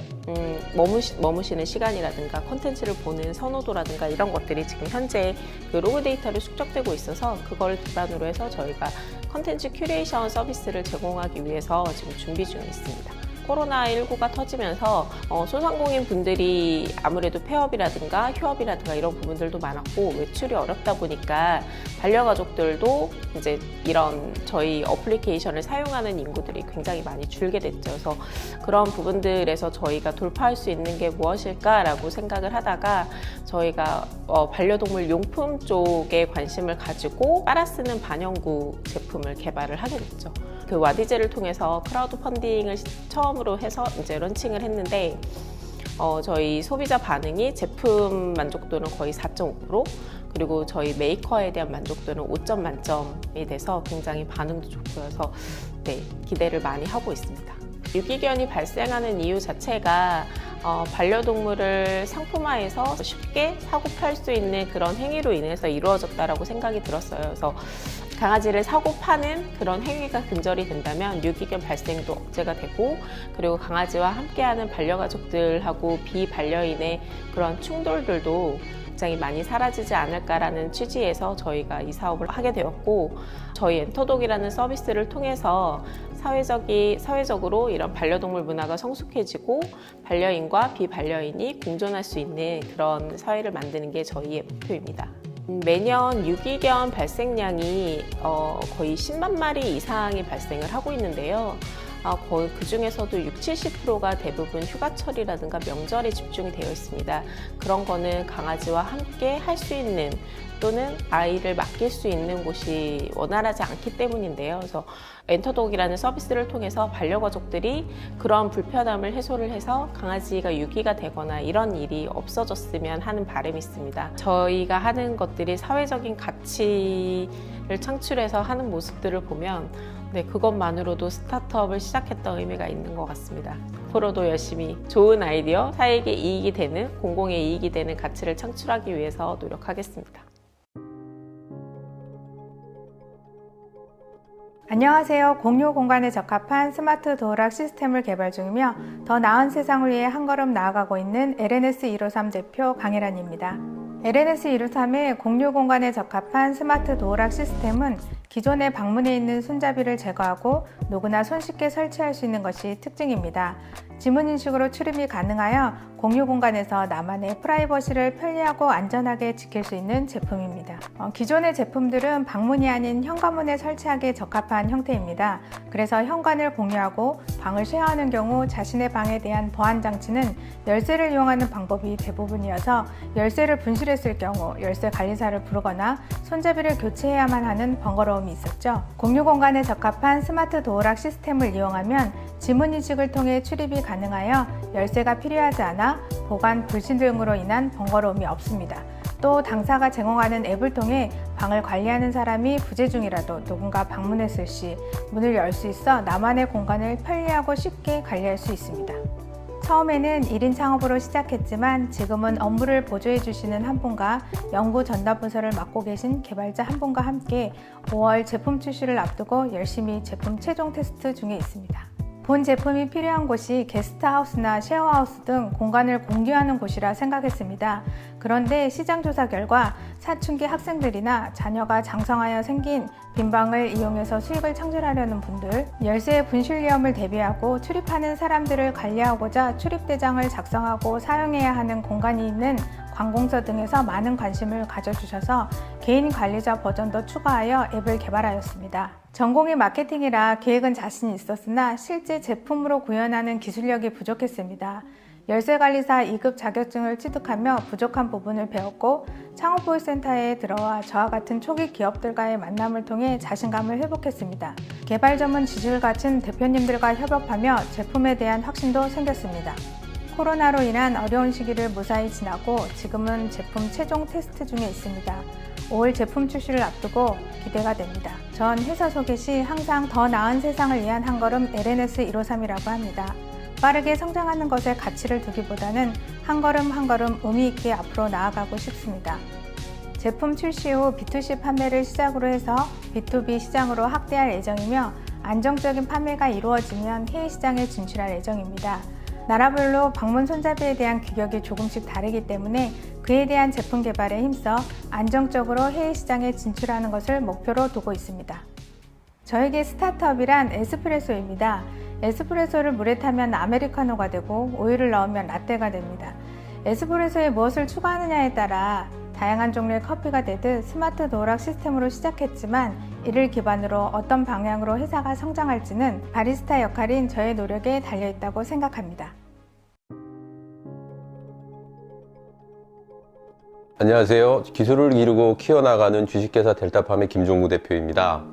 I: 머무시는 시간이라든가 콘텐츠를 보는 선호도라든가 이런 것들이 지금 현재 그 로그 데이터로 축적되고 있어서 그걸 기반으로 해서 저희가 콘텐츠 큐레이션 서비스를 제공하기 위해서 지금 준비 중에 있습니다. 코로나19가 터지면서 소상공인 분들이 아무래도 폐업이라든가 휴업이라든가 이런 부분들도 많았고 외출이 어렵다 보니까 반려가족들도 이제 이런 저희 어플리케이션을 사용하는 인구들이 굉장히 많이 줄게 됐죠. 그래서 그런 부분들에서 저희가 돌파할 수 있는 게 무엇일까라고 생각을 하다가 저희가 반려동물 용품 쪽에 관심을 가지고 빨아 쓰는 반영구 제품을 개발을 하게 됐죠. 그 와디제를 통해서 크라우드 펀딩을 처음으로 해서 이제 런칭을 했는데 저희 소비자 반응이 제품 만족도는 거의 4.5%, 그리고 저희 메이커에 대한 만족도는 5점 만점이 돼서 굉장히 반응도 좋고요. 그래서 네, 기대를 많이 하고 있습니다. 유기견이 발생하는 이유 자체가 반려동물을 상품화해서 쉽게 사고 팔 수 있는 그런 행위로 인해서 이루어졌다라고 생각이 들었어요. 그래서 강아지를 사고 파는 그런 행위가 근절이 된다면 유기견 발생도 억제가 되고, 그리고 강아지와 함께하는 반려가족들하고 비반려인의 그런 충돌들도 굉장히 많이 사라지지 않을까라는 취지에서 저희가 이 사업을 하게 되었고, 저희 엔터독이라는 서비스를 통해서 사회적으로 이런 반려동물 문화가 성숙해지고 반려인과 비반려인이 공존할 수 있는 그런 사회를 만드는 게 저희의 목표입니다. 매년 유기견 발생량이 거의 10만 마리 이상이 발생을 하고 있는데요. 거의 그 중에서도 60-70%가 대부분 휴가철이라든가 명절에 집중이 되어 있습니다. 그런 거는 강아지와 함께 할 수 있는 또는 아이를 맡길 수 있는 곳이 원활하지 않기 때문인데요. 그래서 엔터독이라는 서비스를 통해서 반려가족들이 그런 불편함을 해소를 해서 강아지가 유기가 되거나 이런 일이 없어졌으면 하는 바람이 있습니다. 저희가 하는 것들이 사회적인 가치를 창출해서 하는 모습들을 보면 네, 그것만으로도 스타트업을 시작했던 의미가 있는 것 같습니다. 앞으로도 열심히 좋은 아이디어, 사회에게 이익이 되는, 공공의 이익이 되는 가치를 창출하기 위해서 노력하겠습니다.
J: 안녕하세요. 공유 공간에 적합한 스마트 도어락 시스템을 개발 중이며 더 나은 세상을 위해 한 걸음 나아가고 있는 LNS153 대표 강혜란입니다. LNS153의 공유 공간에 적합한 스마트 도어락 시스템은 기존에 방문에 있는 손잡이를 제거하고 누구나 손쉽게 설치할 수 있는 것이 특징입니다. 지문인식으로 출입이 가능하여 공유 공간에서 나만의 프라이버시를 편리하고 안전하게 지킬 수 있는 제품입니다. 기존의 제품들은 방문이 아닌 현관문에 설치하기에 적합한 형태입니다. 그래서 현관을 공유하고 방을 쉐어하는 경우 자신의 방에 대한 보안 장치는 열쇠를 이용하는 방법이 대부분이어서 열쇠를 분실했을 경우 열쇠 관리사를 부르거나 손잡이를 교체해야만 하는 번거로움이 있었죠. 공유 공간에 적합한 스마트 도어락 시스템을 이용하면 지문인식을 통해 출입이 가능하여 열쇠가 필요하지 않아 보관 불신 등으로 인한 번거로움이 없습니다. 또 당사가 제공하는 앱을 통해 방을 관리하는 사람이 부재 중이라도 누군가 방문했을 시 문을 열 수 있어 나만의 공간을 편리하고 쉽게 관리할 수 있습니다. 처음에는 1인 창업으로 시작했지만 지금은 업무를 보조해 주시는 한 분과 연구 전담 부서를 맡고 계신 개발자 한 분과 함께 5월 제품 출시를 앞두고 열심히 제품 최종 테스트 중에 있습니다. 본 제품이 필요한 곳이 게스트하우스나 쉐어하우스 등 공간을 공유하는 곳이라 생각했습니다. 그런데 시장조사 결과 사춘기 학생들이나 자녀가 장성하여 생긴 빈방을 이용해서 수익을 창출하려는 분들, 열쇠의 분실 위험을 대비하고 출입하는 사람들을 관리하고자 출입대장을 작성하고 사용해야 하는 공간이 있는 관공서 등에서 많은 관심을 가져주셔서 개인 관리자 버전도 추가하여 앱을 개발하였습니다. 전공이 마케팅이라 계획은 자신이 있었으나 실제 제품으로 구현하는 기술력이 부족했습니다. 열쇠관리사 2급 자격증을 취득하며 부족한 부분을 배웠고 창업보유센터에 들어와 저와 같은 초기 기업들과의 만남을 통해 자신감을 회복했습니다. 개발 전문 지식을 갖춘 대표님들과 협업하며 제품에 대한 확신도 생겼습니다. 코로나로 인한 어려운 시기를 무사히 지나고 지금은 제품 최종 테스트 중에 있습니다. 5월 제품 출시를 앞두고 기대가 됩니다. 전 회사 소개 시 항상 더 나은 세상을 위한 한 걸음 LNS153이라고 합니다. 빠르게 성장하는 것에 가치를 두기보다는 한 걸음 한 걸음 의미 있게 앞으로 나아가고 싶습니다. 제품 출시 후 B2C 판매를 시작으로 해서 B2B 시장으로 확대할 예정이며 안정적인 판매가 이루어지면 해외 시장에 진출할 예정입니다. 나라별로 방문 손잡이에 대한 규격이 조금씩 다르기 때문에 그에 대한 제품 개발에 힘써 안정적으로 해외 시장에 진출하는 것을 목표로 두고 있습니다. 저에게 스타트업이란 에스프레소입니다. 에스프레소를 물에 타면 아메리카노가 되고 오일을 넣으면 라떼가 됩니다. 에스프레소에 무엇을 추가하느냐에 따라 다양한 종류의 커피가 되듯 스마트 도어락 시스템으로 시작했지만 이를 기반으로 어떤 방향으로 회사가 성장할지는 바리스타 역할인 저의 노력에 달려있다고 생각합니다.
K: 안녕하세요. 기술을 이루고 키워나가는 주식회사 델타팜의 김종구 대표입니다.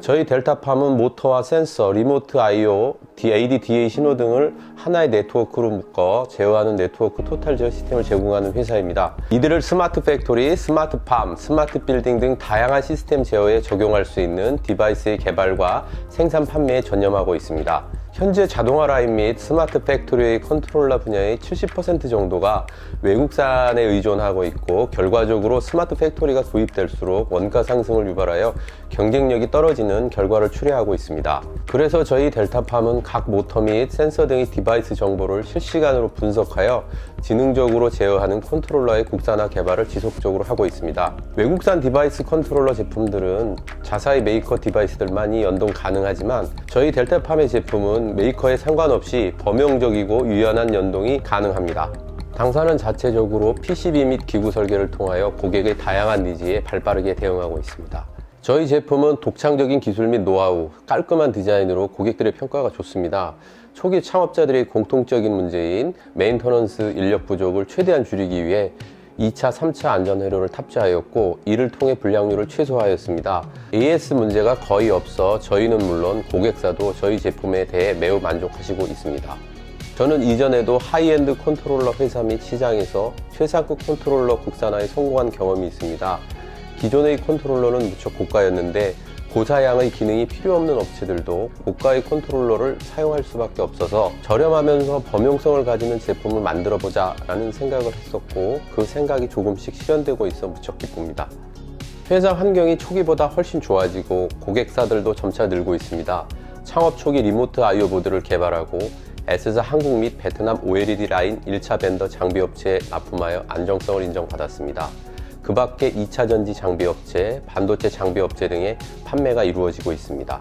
K: 저희 델타팜은 모터와 센서, 리모트 I/O, AD/DA 신호 등을 하나의 네트워크로 묶어 제어하는 네트워크 토탈 제어 시스템을 제공하는 회사입니다. 이들을 스마트 팩토리, 스마트 팜, 스마트 빌딩 등 다양한 시스템 제어에 적용할 수 있는 디바이스의 개발과 생산 판매에 전념하고 있습니다. 현재 자동화 라인 및 스마트 팩토리의 컨트롤러 분야의 70% 정도가 외국산에 의존하고 있고, 결과적으로 스마트 팩토리가 도입될수록 원가 상승을 유발하여 경쟁력이 떨어지는 결과를 초래하고 있습니다. 그래서 저희 델타팜은 각 모터 및 센서 등의 디바이스 정보를 실시간으로 분석하여 지능적으로 제어하는 컨트롤러의 국산화 개발을 지속적으로 하고 있습니다. 외국산 디바이스 컨트롤러 제품들은 자사의 메이커 디바이스들만이 연동 가능하지만 저희 델타팜의 제품은 메이커에 상관없이 범용적이고 유연한 연동이 가능합니다. 당사는 자체적으로 PCB 및 기구 설계를 통하여 고객의 다양한 니즈에 발빠르게 대응하고 있습니다. 저희 제품은 독창적인 기술 및 노하우, 깔끔한 디자인으로 고객들의 평가가 좋습니다. 초기 창업자들의 공통적인 문제인 메인터넌스 인력 부족을 최대한 줄이기 위해 2차, 3차 안전 회로를 탑재하였고, 이를 통해 불량률을 최소화하였습니다. AS 문제가 거의 없어 저희는 물론 고객사도 저희 제품에 대해 매우 만족하시고 있습니다. 저는 이전에도 하이엔드 컨트롤러 회사 및 시장에서 최상급 컨트롤러 국산화에 성공한 경험이 있습니다. 기존의 컨트롤러는 무척 고가였는데 고사양의 기능이 필요 없는 업체들도 고가의 컨트롤러를 사용할 수밖에 없어서 저렴하면서 범용성을 가지는 제품을 만들어보자 라는 생각을 했었고, 그 생각이 조금씩 실현되고 있어 무척 기쁩니다. 회사 환경이 초기보다 훨씬 좋아지고 고객사들도 점차 늘고 있습니다. 창업 초기 리모트 I/O 보드를 개발하고 S사 한국 및 베트남 OLED 라인 1차 벤더 장비업체에 납품하여 안정성을 인정받았습니다. 그 밖에 2차 전지 장비업체, 반도체 장비업체 등의 판매가 이루어지고 있습니다.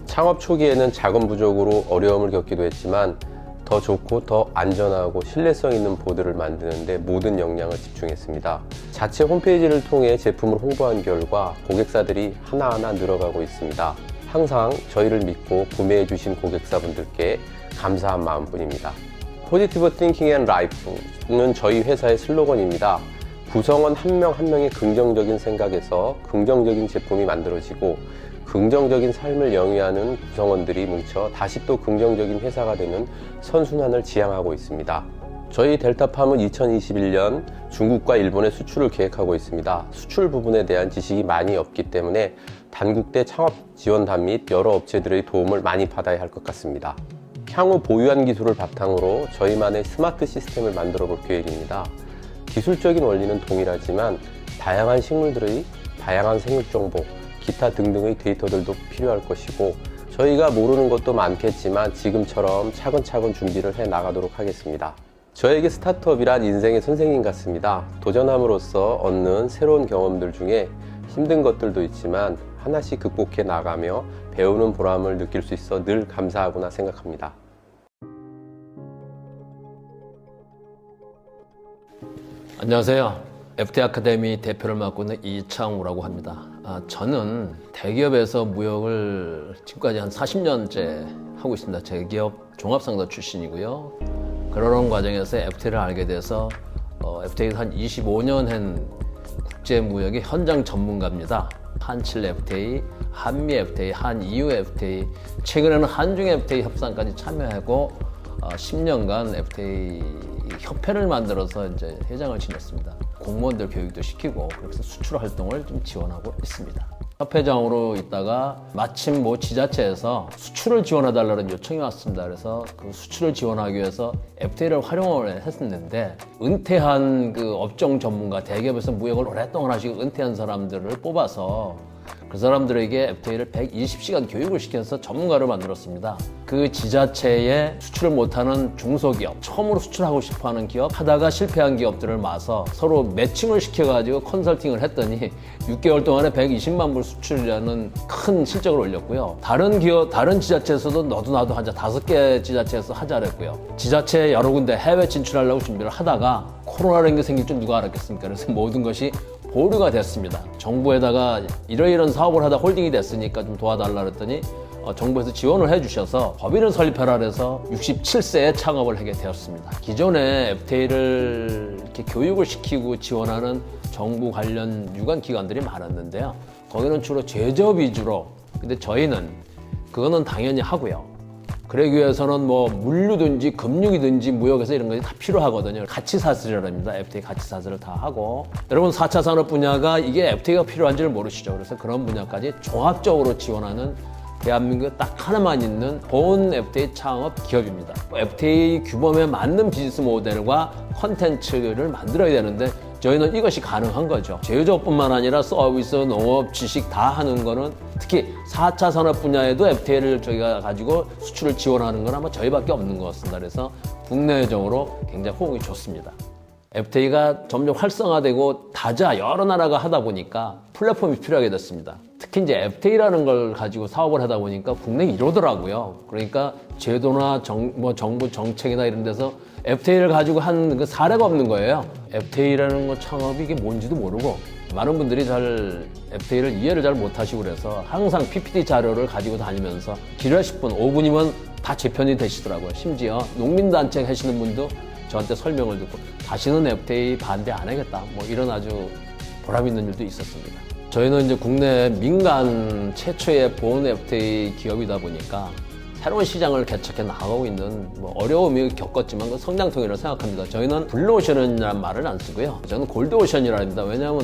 K: 창업 초기에는 자금 부족으로 어려움을 겪기도 했지만 더 좋고 더 안전하고 신뢰성 있는 보드를 만드는 데 모든 역량을 집중했습니다. 자체 홈페이지를 통해 제품을 홍보한 결과 고객사들이 하나하나 늘어가고 있습니다. 항상 저희를 믿고 구매해 주신 고객사분들께 감사한 마음뿐입니다. 포지티브 띵킹 앤 라이프는 저희 회사의 슬로건입니다. 구성원 한 명 한 명의 긍정적인 생각에서 긍정적인 제품이 만들어지고, 긍정적인 삶을 영위하는 구성원들이 뭉쳐 다시 또 긍정적인 회사가 되는 선순환을 지향하고 있습니다. 저희 델타팜은 2021년 중국과 일본의 수출을 계획하고 있습니다. 수출 부분에 대한 지식이 많이 없기 때문에 단국대 창업 지원단 및 여러 업체들의 도움을 많이 받아야 할 것 같습니다. 향후 보유한 기술을 바탕으로 저희만의 스마트 시스템을 만들어 볼 계획입니다. 기술적인 원리는 동일하지만 다양한 식물들의 다양한 생육 정보, 기타 등등의 데이터들도 필요할 것이고, 저희가 모르는 것도 많겠지만 지금처럼 차근차근 준비를 해 나가도록 하겠습니다. 저에게 스타트업이란 인생의 선생님 같습니다. 도전함으로써 얻는 새로운 경험들 중에 힘든 것들도 있지만 하나씩 극복해 나가며 배우는 보람을 느낄 수 있어 늘 감사하구나 생각합니다.
L: 안녕하세요. FT 아카데미 대표를 맡고 있는 이창우라고 합니다. 저는 대기업에서 무역을 지금까지 한 40년째 하고 있습니다. 대기업 종합상사 출신이고요. 그러는 과정에서 FT를 알게 돼서 FT에서 한 25년 한 국제무역의 현장 전문가입니다. 한칠 FTA, 한미 FTA, 한EU FTA, 최근에는 한중 FTA 협상까지 참여하고 10년간 FTA 협회를 만들어서 이제 회장을 지냈습니다. 공무원들 교육도 시키고 그래서 수출 활동을 좀 지원하고 있습니다. 협회장으로 있다가 마침 지자체에서 수출을 지원해달라는 요청이 왔습니다. 그래서 그 수출을 지원하기 위해서 FTA를 활용을 했었는데, 은퇴한 그 업종 전문가, 대기업에서 무역을 오랫동안 하시고 은퇴한 사람들을 뽑아서 그 사람들에게 FTA를 120시간 교육을 시켜서 전문가를 만들었습니다. 그 지자체에 수출을 못하는 중소기업, 처음으로 수출하고 싶어하는 기업, 하다가 실패한 기업들을 마서 서로 매칭을 시켜가지고 컨설팅을 했더니 6개월 동안에 120만 불 수출이라는 큰 실적을 올렸고요. 다른 기업, 다른 지자체에서도 너도 나도 하자, 5개 지자체에서 하자랬고요. 지자체 여러 군데 해외 진출하려고 준비를 하다가 코로나라는 게 생길 줄 누가 알았겠습니까? 그래서 모든 것이 보류가 됐습니다. 정부에다가 이러이런 사업을 하다 홀딩이 됐으니까 좀 도와달라 그랬더니 정부에서 지원을 해주셔서 법인을 설립하라 그래서 67세에 창업을 하게 되었습니다. 기존에 FTA를 이렇게 교육을 시키고 지원하는 정부 관련 유관 기관들이 많았는데요. 거기는 주로 제조업 위주로, 근데 저희는 그거는 당연히 하고요. 그러기 위해서는 뭐 물류든지 금융이든지 무역에서 이런 것이 다 필요하거든요. 가치사슬이라고 합니다. FTA 가치사슬을 다 하고. 여러분 4차 산업 분야가 이게 FTA가 필요한지를 모르시죠. 그래서 그런 분야까지 종합적으로 지원하는 대한민국에 딱 하나만 있는 본 FTA 창업 기업입니다. FTA 규범에 맞는 비즈니스 모델과 컨텐츠를 만들어야 되는데 저희는 이것이 가능한 거죠. 제조업뿐만 아니라 서비스, 농업, 지식 다 하는 거는 특히 4차 산업 분야에도 FTA를 저희가 가지고 수출을 지원하는 건 아마 저희밖에 없는 것 같습니다. 그래서 국내적으로 굉장히 호응이 좋습니다. FTA가 점점 활성화되고 다자 여러 나라가 하다 보니까 플랫폼이 필요하게 됐습니다. 특히 이제 FTA라는 걸 가지고 사업을 하다 보니까 국내에 이러더라고요. 그러니까 제도나 정부 정책이나 이런 데서 FTA를 가지고 한 그 사례가 없는 거예요. FTA라는 거 창업이 이게 뭔지도 모르고 많은 분들이 잘 FTA를 이해를 잘 못하시고 그래서 항상 PPT 자료를 가지고 다니면서 길어야 10분, 5분이면 다 재편이 되시더라고요. 심지어 농민단체 하시는 분도 저한테 설명을 듣고 다시는 FTA 반대 안 하겠다. 뭐 이런 아주 보람 있는 일도 있었습니다. 저희는 이제 국내 민간 최초의 본 FTA 기업이다 보니까 새로운 시장을 개척해 나가고 있는 뭐 어려움이 겪었지만 그 성장통이라고 생각합니다. 저희는 블루오션이라는 말을 안 쓰고요. 저는 골드오션이라 합니다. 왜냐하면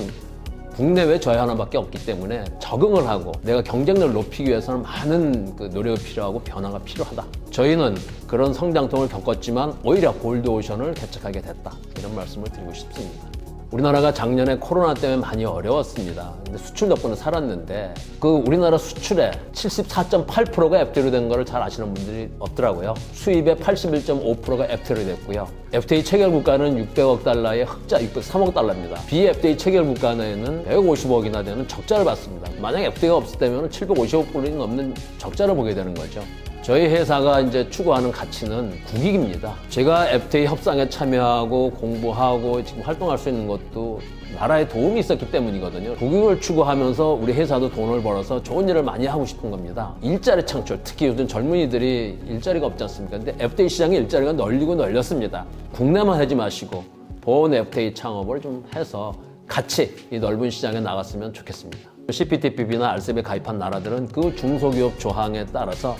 L: 국내외 저희 하나밖에 없기 때문에 적응을 하고 내가 경쟁력을 높이기 위해서는 많은 그 노력이 필요하고 변화가 필요하다. 저희는 그런 성장통을 겪었지만 오히려 골드오션을 개척하게 됐다. 이런 말씀을 드리고 싶습니다. 우리나라가 작년에 코로나 때문에 많이 어려웠습니다. 근데 수출 덕분에 살았는데 그 우리나라 수출의 74.8%가 FTA로 된 거를 잘 아시는 분들이 없더라고요. 수입의 81.5%가 FTA로 됐고요. FTA 체결 국가는 600억 달러의 흑자 603억 달러입니다. 비FTA 체결 국가는 150억이나 되는 적자를 봤습니다. 만약 FTA가 없었다면 750억 불이 넘는 적자를 보게 되는 거죠. 저희 회사가 이제 추구하는 가치는 국익입니다. 제가 FTA 협상에 참여하고 공부하고 지금 활동할 수 있는 것도 나라에 도움이 있었기 때문이거든요. 국익을 추구하면서 우리 회사도 돈을 벌어서 좋은 일을 많이 하고 싶은 겁니다. 일자리 창출, 특히 요즘 젊은이들이 일자리가 없지 않습니까? 근데 FTA 시장의 일자리가 널리고 널렸습니다. 국내만 하지 마시고 본 FTA 창업을 좀 해서 같이 이 넓은 시장에 나갔으면 좋겠습니다. CPTPP나 RCEP에 가입한 나라들은 그 중소기업 조항에 따라서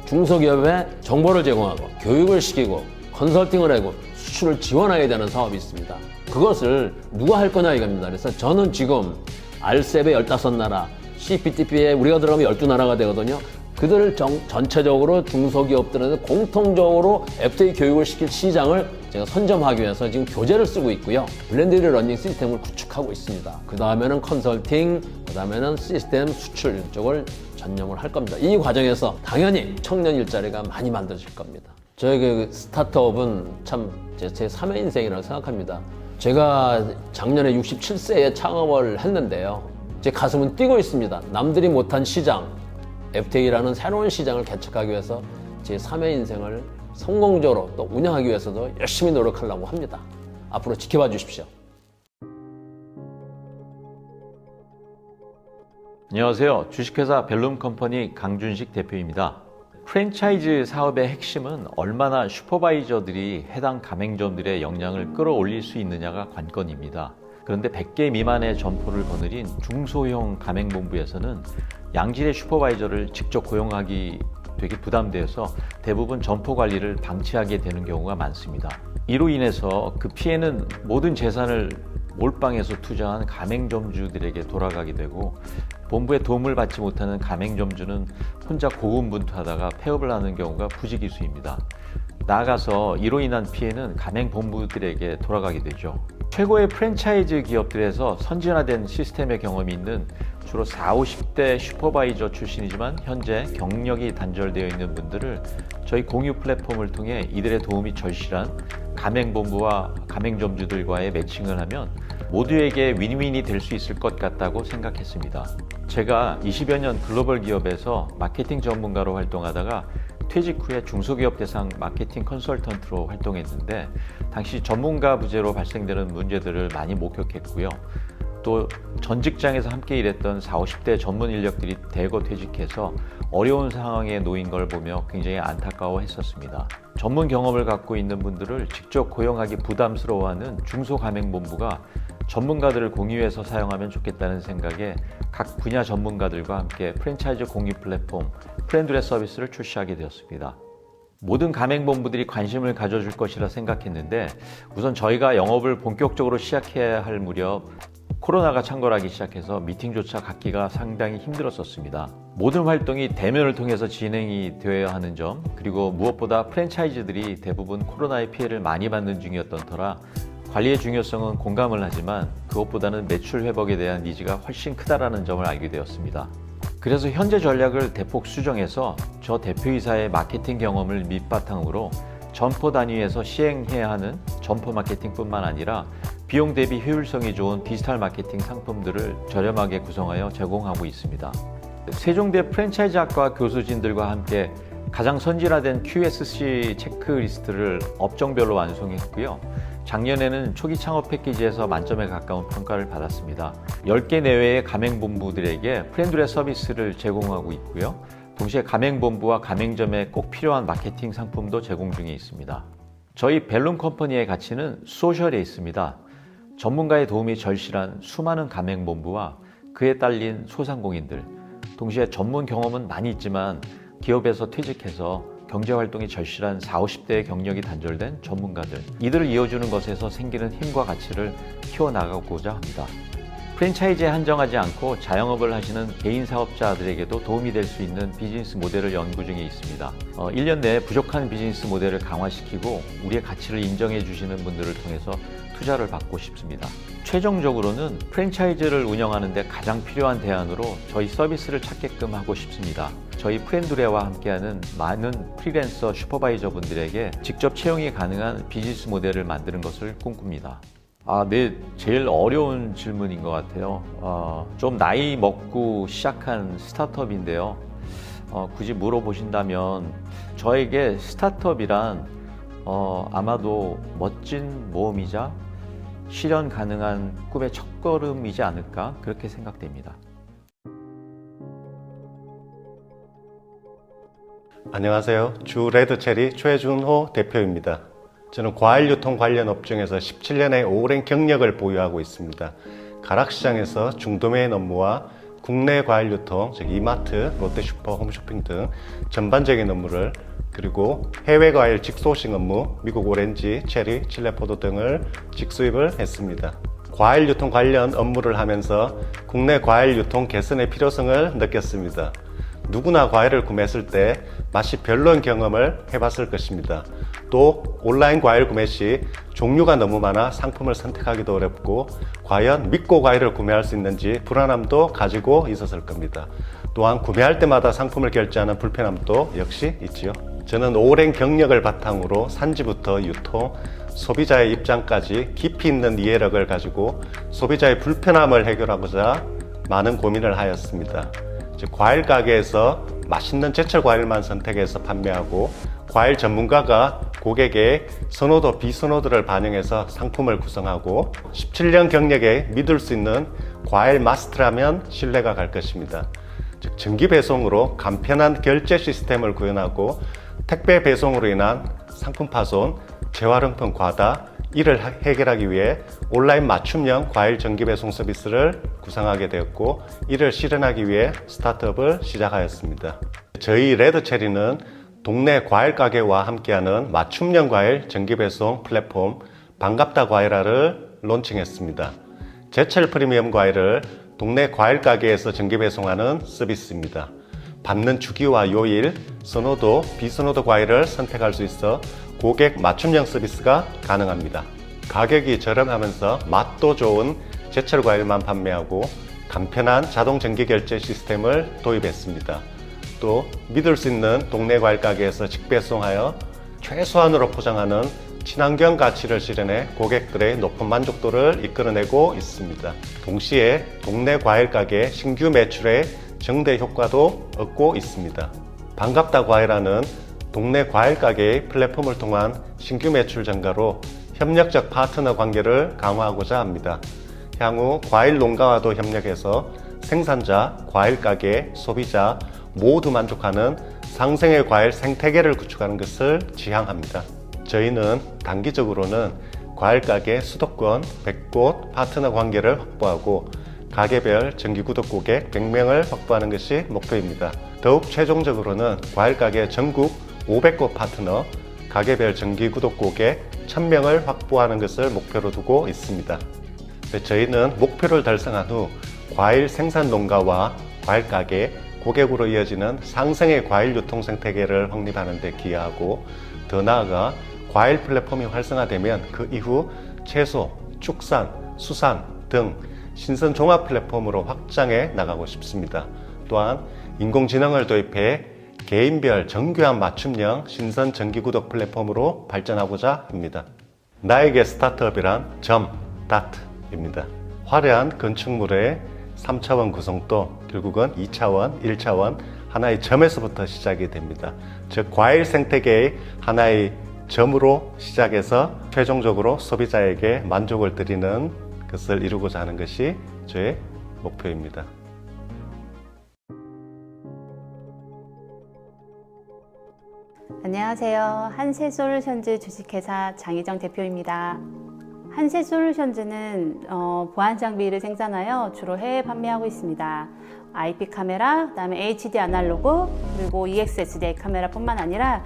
L: 중소기업에 정보를 제공하고 교육을 시키고 컨설팅을 하고 수출을 지원해야 되는 사업이 있습니다. 그것을 누가 할 거냐 이겁니다. 그래서 저는 지금 RCEP에 15나라, CPTPP에 우리가 들어가면 12나라가 되거든요. 그들을 전체적으로 중소기업들한테 공통적으로 FTA 교육을 시킬 시장을 제가 선점하기 위해서 지금 교재를 쓰고 있고요. 블렌디드 러닝 시스템을 구축하고 있습니다. 그 다음에는 컨설팅, 그 다음에는 시스템 수출 이쪽을 전념을 할 겁니다. 이 과정에서 당연히 청년 일자리가 많이 만들어질 겁니다. 저희 그 스타트업은 참 제 3회 인생이라고 생각합니다. 제가 작년에 67세에 창업을 했는데요. 제 가슴은 뛰고 있습니다. 남들이 못한 시장, FTA라는 새로운 시장을 개척하기 위해서 제 3회 인생을 성공적으로 또 운영하기 위해서도 열심히 노력하려고 합니다. 앞으로 지켜봐 주십시오.
M: 안녕하세요. 주식회사 벨룸컴퍼니 강준식 대표입니다. 프랜차이즈 사업의 핵심은 얼마나 슈퍼바이저들이 해당 가맹점들의 역량을 끌어올릴 수 있느냐가 관건입니다. 그런데 100개 미만의 점포를 거느린 중소형 가맹본부에서는 양질의 슈퍼바이저를 직접 고용하기 되게 부담되어서 대부분 점포 관리를 방치하게 되는 경우가 많습니다. 이로 인해서 그 피해는 모든 재산을 몰빵해서 투자한 가맹점주들에게 돌아가게 되고 본부의 도움을 받지 못하는 가맹점주는 혼자 고군분투하다가 폐업을 하는 경우가 부지기수입니다. 나아가서 이로 인한 피해는 가맹본부들에게 돌아가게 되죠. 최고의 프랜차이즈 기업들에서 선진화된 시스템의 경험이 있는 주로 40, 50대 슈퍼바이저 출신이지만 현재 경력이 단절되어 있는 분들을 저희 공유 플랫폼을 통해 이들의 도움이 절실한 가맹본부와 가맹점주들과의 매칭을 하면 모두에게 윈윈이 될 수 있을 것 같다고 생각했습니다. 제가 20여 년 글로벌 기업에서 마케팅 전문가로 활동하다가 퇴직 후에 중소기업 대상 마케팅 컨설턴트로 활동했는데 당시 전문가 부재로 발생되는 문제들을 많이 목격했고요. 또 전 직장에서 함께 일했던 40, 50대 전문 인력들이 대거 퇴직해서 어려운 상황에 놓인 걸 보며 굉장히 안타까워했었습니다. 전문 경험을 갖고 있는 분들을 직접 고용하기 부담스러워하는 중소가맹본부가 전문가들을 공유해서 사용하면 좋겠다는 생각에 각 분야 전문가들과 함께 프랜차이즈 공유 플랫폼 프렌드레 서비스를 출시하게 되었습니다. 모든 가맹본부들이 관심을 가져줄 것이라 생각했는데 우선 저희가 영업을 본격적으로 시작해야 할 무렵 코로나가 창궐하기 시작해서 미팅조차 갖기가 상당히 힘들었었습니다. 모든 활동이 대면을 통해서 진행이 되어야 하는 점, 그리고 무엇보다 프랜차이즈들이 대부분 코로나의 피해를 많이 받는 중이었던 터라 관리의 중요성은 공감을 하지만 그것보다는 매출 회복에 대한 니즈가 훨씬 크다라는 점을 알게 되었습니다. 그래서 현재 전략을 대폭 수정해서 저 대표이사의 마케팅 경험을 밑바탕으로 점포 단위에서 시행해야 하는 점포 마케팅뿐만 아니라 비용 대비 효율성이 좋은 디지털 마케팅 상품들을 저렴하게 구성하여 제공하고 있습니다. 세종대 프랜차이즈학과 교수진들과 함께 가장 선진화된 QSC 체크리스트를 업종별로 완성했고요. 작년에는 초기 창업 패키지에서 만점에 가까운 평가를 받았습니다. 10개 내외의 가맹본부들에게 프렌드레 서비스를 제공하고 있고요. 동시에 가맹본부와 가맹점에 꼭 필요한 마케팅 상품도 제공 중에 있습니다. 저희 벨룸 컴퍼니의 가치는 소셜에 있습니다. 전문가의 도움이 절실한 수많은 가맹본부와 그에 딸린 소상공인들, 동시에 전문 경험은 많이 있지만 기업에서 퇴직해서 경제활동이 절실한 40, 50대의 경력이 단절된 전문가들, 이들을 이어주는 것에서 생기는 힘과 가치를 키워나가고자 합니다. 프랜차이즈에 한정하지 않고 자영업을 하시는 개인 사업자들에게도 도움이 될 수 있는 비즈니스 모델을 연구 중에 있습니다. 1년 내에 부족한 비즈니스 모델을 강화시키고 우리의 가치를 인정해 주시는 분들을 통해서 투자를 받고 싶습니다. 최종적으로는 프랜차이즈를 운영하는 데 가장 필요한 대안으로 저희 서비스를 찾게끔 하고 싶습니다. 저희 프렌드레와 함께하는 많은 프리랜서 슈퍼바이저 분들에게 직접 채용이 가능한 비즈니스 모델을 만드는 것을 꿈꿉니다. 네, 제일 어려운 질문인 것 같아요. 좀 나이 먹고 시작한 스타트업인데요. 굳이 물어보신다면 저에게 스타트업이란 아마도 멋진 모험이자 실현 가능한 꿈의 첫걸음이지 않을까 그렇게 생각됩니다.
N: 안녕하세요. 주 레드체리 최준호 대표입니다. 저는 과일유통 관련 업종에서 17년의 오랜 경력을 보유하고 있습니다. 가락시장에서 중도메인 업무와 국내 과일유통, 즉 이마트, 롯데슈퍼, 홈쇼핑 등 전반적인 업무를, 그리고 해외 과일 직소싱 업무, 미국 오렌지, 체리, 칠레포도 등을 직수입을 했습니다. 과일 유통 관련 업무를 하면서 국내 과일 유통 개선의 필요성을 느꼈습니다. 누구나 과일을 구매했을 때 맛이 별로인 경험을 해봤을 것입니다. 또 온라인 과일 구매 시 종류가 너무 많아 상품을 선택하기도 어렵고 과연 믿고 과일을 구매할 수 있는지 불안함도 가지고 있었을 겁니다. 또한 구매할 때마다 상품을 결제하는 불편함도 역시 있지요. 저는 오랜 경력을 바탕으로 산지부터 유통, 소비자의 입장까지 깊이 있는 이해력을 가지고 소비자의 불편함을 해결하고자 많은 고민을 하였습니다. 즉, 과일 가게에서 맛있는 제철 과일만 선택해서 판매하고 과일 전문가가 고객의 선호도, 비선호도를 반영해서 상품을 구성하고 17년 경력에 믿을 수 있는 과일 마스터라면 신뢰가 갈 것입니다. 즉, 정기 배송으로 간편한 결제 시스템을 구현하고 택배 배송으로 인한 상품 파손, 재활용품 과다, 이를 해결하기 위해 온라인 맞춤형 과일 정기 배송 서비스를 구상하게 되었고, 이를 실현하기 위해 스타트업을 시작하였습니다. 저희 레드체리는 동네 과일 가게와 함께하는 맞춤형 과일 정기 배송 플랫폼 반갑다 과일화를 론칭했습니다. 제철 프리미엄 과일을 동네 과일 가게에서 정기 배송하는 서비스입니다. 받는 주기와 요일, 선호도, 비선호도 과일을 선택할 수 있어 고객 맞춤형 서비스가 가능합니다. 가격이 저렴하면서 맛도 좋은 제철 과일만 판매하고 간편한 자동 정기 결제 시스템을 도입했습니다. 또 믿을 수 있는 동네 과일 가게에서 직배송하여 최소한으로 포장하는 친환경 가치를 실현해 고객들의 높은 만족도를 이끌어내고 있습니다. 동시에 동네 과일 가게 신규 매출의 증대 효과도 얻고 있습니다. 반갑다 과일하는 동네 과일 가게의 플랫폼을 통한 신규 매출 증가로 협력적 파트너 관계를 강화하고자 합니다. 향후 과일 농가와도 협력해서 생산자, 과일 가게, 소비자 모두 만족하는 상생의 과일 생태계를 구축하는 것을 지향합니다. 저희는 단기적으로는 과일 가게 수도권 100곳 파트너 관계를 확보하고 가게별 정기 구독 고객 100명을 확보하는 것이 목표입니다. 더욱 최종적으로는 과일 가게 전국 500곳 파트너, 가게별 정기 구독 고객 1000명을 확보하는 것을 목표로 두고 있습니다. 저희는 목표를 달성한 후 과일 생산 농가와 과일 가게, 고객으로 이어지는 상생의 과일 유통 생태계를 확립하는 데 기여하고, 더 나아가 과일 플랫폼이 활성화되면 그 이후 채소, 축산, 수산 등 신선 종합 플랫폼으로 확장해 나가고 싶습니다. 또한 인공지능을 도입해 개인별 정교한 맞춤형 신선 정기구독 플랫폼으로 발전하고자 합니다. 나에게 스타트업이란 다트입니다. 화려한 건축물의 3차원 구성도 결국은 2차원, 1차원 하나의 점에서부터 시작이 됩니다. 즉 과일 생태계의 하나의 점으로 시작해서 최종적으로 소비자에게 만족을 드리는 것을 이루고자 하는 것이 저의 목표입니다.
O: 안녕하세요. 한세솔루션즈 주식회사 장희정 대표입니다. 한세솔루션즈는 보안 장비를 생산하여 주로 해외 판매하고 있습니다. IP 카메라, 그다음에 HD 아날로그, 그리고 EXSD 카메라뿐만 아니라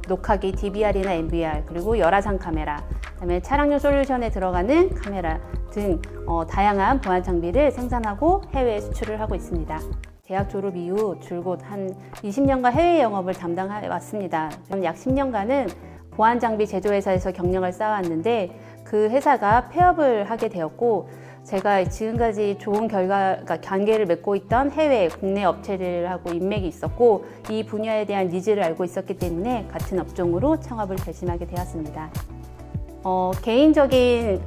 O: 녹화기 DVR이나 NVR, 그리고 열화상 카메라, 그다음에 차량용 솔루션에 들어가는 카메라 등 다양한 보안 장비를 생산하고 해외에 수출을 하고 있습니다. 대학 졸업 이후 줄곧 한 20년간 해외 영업을 담당해 왔습니다. 저는 약 10년간은 보안 장비 제조회사에서 경력을 쌓아왔는데 그 회사가 폐업을 하게 되었고, 제가 지금까지 좋은 관계를 맺고 있던 해외, 국내 업체들하고 인맥이 있었고, 이 분야에 대한 니즈를 알고 있었기 때문에 같은 업종으로 창업을 결심하게 되었습니다. 개인적인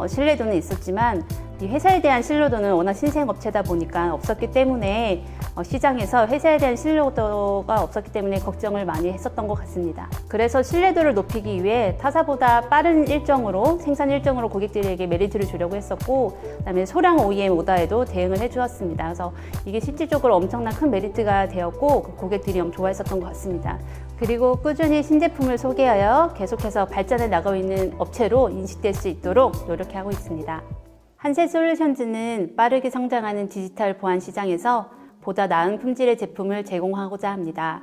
O: 신뢰도는 있었지만 이 회사에 대한 신뢰도는 워낙 신생업체다 보니까 없었기 때문에 시장에서 회사에 대한 신뢰도가 없었기 때문에 걱정을 많이 했었던 것 같습니다. 그래서 신뢰도를 높이기 위해 타사보다 빠른 일정으로, 생산 일정으로 고객들에게 메리트를 주려고 했었고, 그다음에 소량 OEM 오더에도 대응을 해주었습니다. 그래서 이게 실질적으로 엄청난 큰 메리트가 되었고 고객들이 엄청 좋아했었던 것 같습니다. 그리고 꾸준히 신제품을 소개하여 계속해서 발전해 나가고 있는 업체로 인식될 수 있도록 노력하고 있습니다. 한세솔루션즈는 빠르게 성장하는 디지털 보안 시장에서 보다 나은 품질의 제품을 제공하고자 합니다.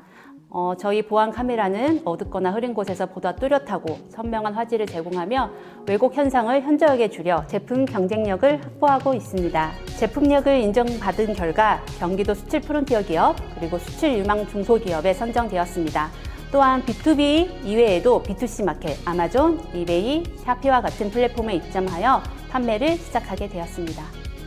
O: 저희 보안 카메라는 어둡거나 흐린 곳에서 보다 뚜렷하고 선명한 화질을 제공하며 왜곡 현상을 현저하게 줄여 제품 경쟁력을 확보하고 있습니다. 제품력을 인정받은 결과 경기도 수출 프론티어 기업, 그리고 수출 유망 중소기업에 선정되었습니다. 또한 B2B 이외에도 B2C 마켓, 아마존, 이베이, 샤피와 같은 플랫폼에 입점하여 판매를 시작하게 되었습니다.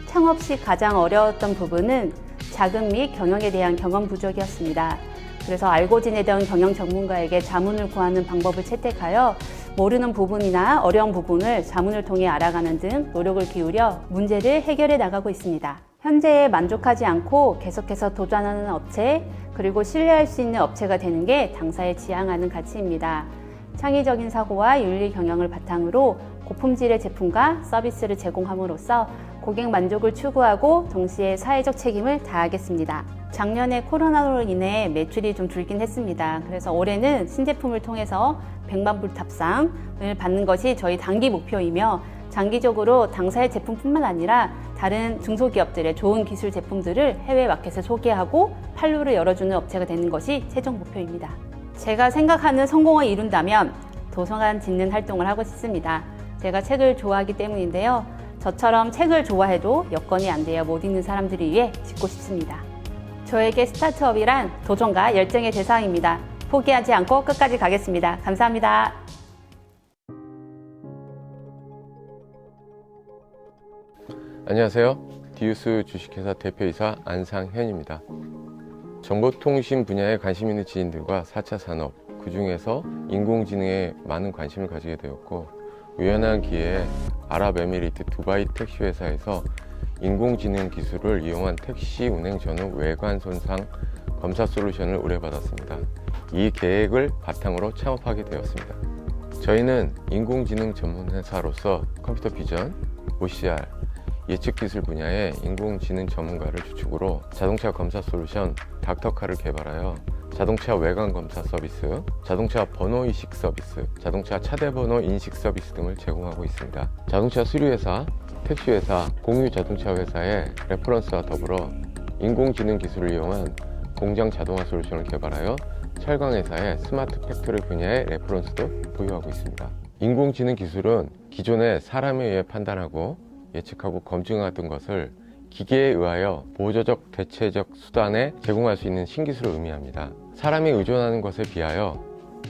O: 창업 시 가장 어려웠던 부분은 자금 및 경영에 대한 경험 부족이었습니다. 그래서 알고 지내던 경영 전문가에게 자문을 구하는 방법을 채택하여 모르는 부분이나 어려운 부분을 자문을 통해 알아가는 등 노력을 기울여 문제를 해결해 나가고 있습니다. 현재에 만족하지 않고 계속해서 도전하는 업체, 그리고 신뢰할 수 있는 업체가 되는 게 당사에 지향하는 가치입니다. 창의적인 사고와 윤리 경영을 바탕으로 고품질의 제품과 서비스를 제공함으로써 고객 만족을 추구하고 동시에 사회적 책임을 다하겠습니다. 작년에 코로나로 인해 매출이 좀 줄긴 했습니다. 그래서 올해는 신제품을 통해서 100만 불 탑상을 받는 것이 저희 단기 목표이며, 장기적으로 당사의 제품뿐만 아니라 다른 중소기업들의 좋은 기술 제품들을 해외 마켓에 소개하고 판로를 열어주는 업체가 되는 것이 최종 목표입니다. 제가 생각하는 성공을 이룬다면 도서관 짓는 활동을 하고 싶습니다. 제가 책을 좋아하기 때문인데요. 저처럼 책을 좋아해도 여건이 안 되어 못 읽는 사람들을 위해 짓고 싶습니다. 저에게 스타트업이란 도전과 열정의 대상입니다. 포기하지 않고 끝까지 가겠습니다. 감사합니다.
P: 안녕하세요. 디우스 주식회사 대표이사 안상현입니다. 정보통신 분야에 관심 있는 지인들과 4차 산업, 그 중에서 인공지능에 많은 관심을 가지게 되었고, 우연한 기회에 아랍에미리트 두바이 택시 회사에서 인공지능 기술을 이용한 택시 운행 전후 외관 손상 검사 솔루션을 의뢰받았습니다. 이 계획을 바탕으로 창업하게 되었습니다. 저희는 인공지능 전문 회사로서 컴퓨터 비전, OCR, 예측 기술 분야의 인공지능 전문가를 주축으로 자동차 검사 솔루션 닥터카를 개발하여 자동차 외관 검사 서비스, 자동차 번호 이식 서비스, 자동차 차대 번호 인식 서비스 등을 제공하고 있습니다. 자동차 수리회사, 택시회사, 공유 자동차 회사의 레퍼런스와 더불어 인공지능 기술을 이용한 공장 자동화 솔루션을 개발하여 철강회사의 스마트 팩토리 분야의 레퍼런스도 보유하고 있습니다. 인공지능 기술은 기존에 사람에 의해 판단하고 예측하고 검증하던 것을 기계에 의하여 보조적 대체적 수단에 제공할 수 있는 신기술을 의미합니다. 사람이 의존하는 것에 비하여